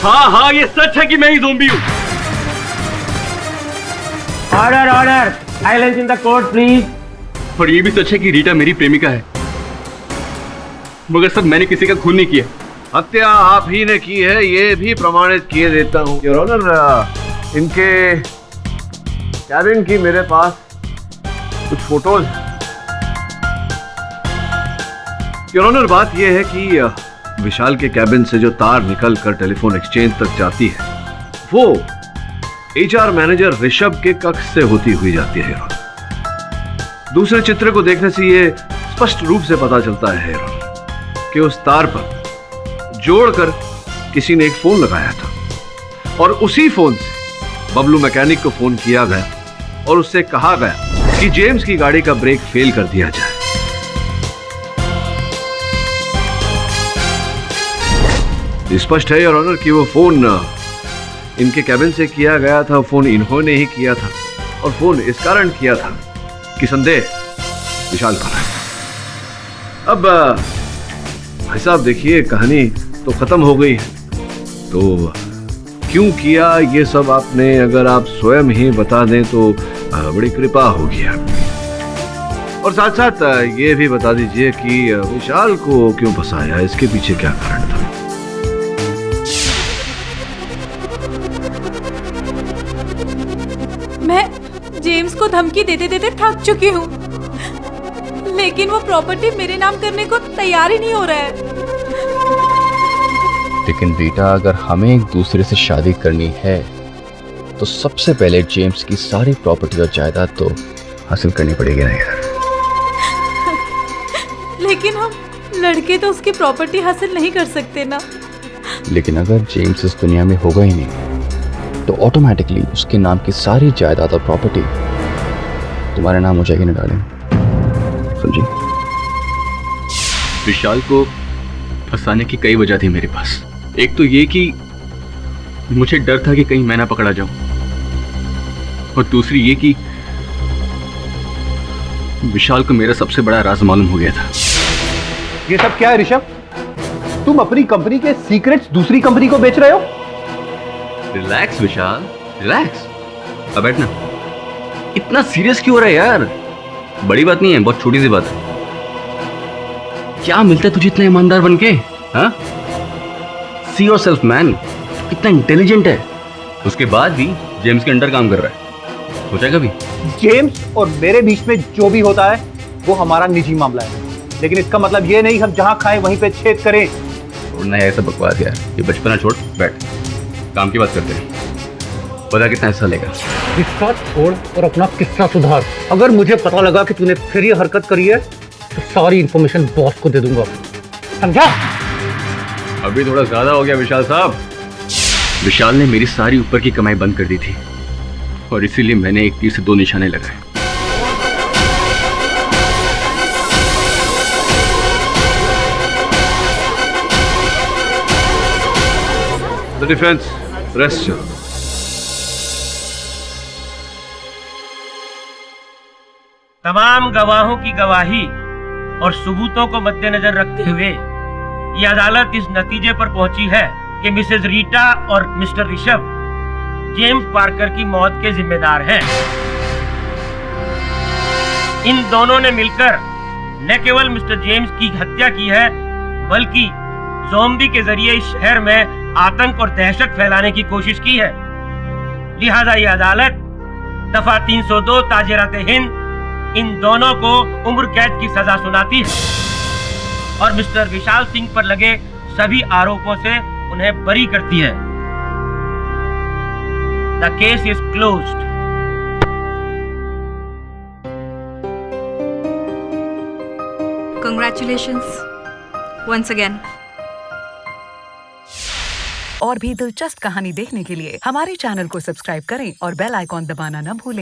Speaker 12: हाँ हाँ, ये सच है कि मैं ही ज़ॉम्बी हूँ। Order order, silence in the court please.
Speaker 15: और ये भी सच है कि रीटा मेरी प्रेमिका है। मगर सर मैंने किसी का खून नहीं किया।
Speaker 10: हत्या आप ही ने की है, ये भी प्रमाणित किए देता हूँ। योर ऑनर, इनके कैबिन की मेरे पास कुछ फोटोज हैं। योर ऑनर, बात यह है कि विशाल के कैबिन से जो तार निकल कर टेलीफोन एक्सचेंज तक जाती है वो HR मैनेजर ऋषभ के कक्ष से होती हुई जाती है। योर ऑनर, दूसरे चित्र को देखने से ये स्पष्ट रूप से पता चलता है योर ऑनर कि उस तार पर जोड़कर किसी ने एक फोन लगाया था और उसी फोन से बबलू मैकेनिक को फोन किया गया और उससे कहा गया कि जेम्स की गाड़ी का ब्रेक फेल कर दिया जाए। स्पष्ट है योर ऑनर कि वो फोन इनके कैबिन से किया गया था, फोन इन्होंने ही किया था और फोन इस कारण किया था कि संदेह विशाल पर है। अब भाई साहब देखिए, कहानी तो खत्म हो गई है, तो क्यों किया ये सब आपने अगर आप स्वयं ही बता दें तो बड़ी कृपा होगी आपकी। और साथ साथ ये भी बता दीजिए कि विशाल को क्यों फंसाया, इसके पीछे क्या कारण था?
Speaker 20: मैं जेम्स को धमकी देते देते थक चुकी हूँ, लेकिन वो प्रॉपर्टी मेरे नाम करने को तैयार ही नहीं हो रहा है।
Speaker 16: लेकिन रीटा, अगर हमें एक दूसरे से शादी करनी है तो सबसे पहले जेम्स की सारी प्रॉपर्टी और जायदाद तो हासिल करनी पड़ेगी ना यार।
Speaker 20: लेकिन हम लड़के तो उसकी प्रॉपर्टी हासिल नहीं कर सकते ना।
Speaker 16: लेकिन अगर जेम्स इस दुनिया में होगा ही नहीं तो ऑटोमेटिकली उसके नाम की सारी जायदाद और प्रॉपर्टी तुम्हारे नाम हो जाएगी ना डार्लिंग, समझी?
Speaker 15: विशाल को फंसाने की कई वजह थी मेरे पास। एक तो ये कि मुझे डर था कि कहीं मैं ना पकड़ा जाऊं, और दूसरी ये कि विशाल को मेरा सबसे बड़ा राज मालूम हो गया था।
Speaker 8: ये सब क्या है ऋषभ? तुम अपनी कंपनी के सीक्रेट्स दूसरी कंपनी को बेच रहे हो?
Speaker 15: रिलैक्स विशाल, रिलैक्स। अब बैठना। इतना सीरियस क्यों हो रहा है यार? बड़ी बात नहीं है, बहुत छोटी सी बात है। क्या मिलता है तुझे इतना ईमानदार बनके? हाँ? सी योरसेल्फ मैन, कितना इंटेलिजेंट है। उसके बाद भी जेम्स के अंडर काम कर रहा है। सोचा कभी?
Speaker 8: जेम्स और मेरे बीच में जो भी होता है वो हमारा निजी मामला है, लेकिन इसका मतलब ये नहीं हम जहां खाएं वहीं पे छेद करें।
Speaker 15: छोड़ना है ऐसा बकवास यार, ये बचपना छोड़, बैठ। काम की बात करते हैं। पता कितना हिस्सा लेगा?
Speaker 8: किस्सा छोड़ और अपना किस्सा सुधार। अगर मुझे पता लगा कि तूने फिर ये हरकत करी है तो सारी इंफॉर्मेशन बॉस को दे दूंगा, समझा?
Speaker 15: अभी थोड़ा ज्यादा हो गया विशाल साहब। विशाल ने मेरी सारी ऊपर की कमाई बंद कर दी थी और इसीलिए मैंने एक तीर से दो निशाने लगाए।
Speaker 10: The defense, rest.
Speaker 12: तमाम गवाहों की गवाही और सबूतों को मद्देनजर रखते हुए ये अदालत इस नतीजे पर पहुंची है कि मिसेज रीटा और मिस्टर ऋषभ जेम्स पार्कर की मौत के जिम्मेदार हैं। इन दोनों ने मिलकर न केवल मिस्टर जेम्स की हत्या की है, बल्कि ज़ॉम्बी के जरिए इस शहर में आतंक और दहशत फैलाने की कोशिश की है। लिहाजा ये अदालत दफा 302 ताजिरात-ए-हिंद इन दोनों को उम्र कैद की सजा सुनाती है और मिस्टर विशाल सिंह पर लगे सभी आरोपों से उन्हें बरी करती है। The case is closed.
Speaker 11: Congratulations once again.
Speaker 21: और भी दिलचस्प कहानी देखने के लिए हमारे चैनल को सब्सक्राइब करें और बेल आइकॉन दबाना न भूलें।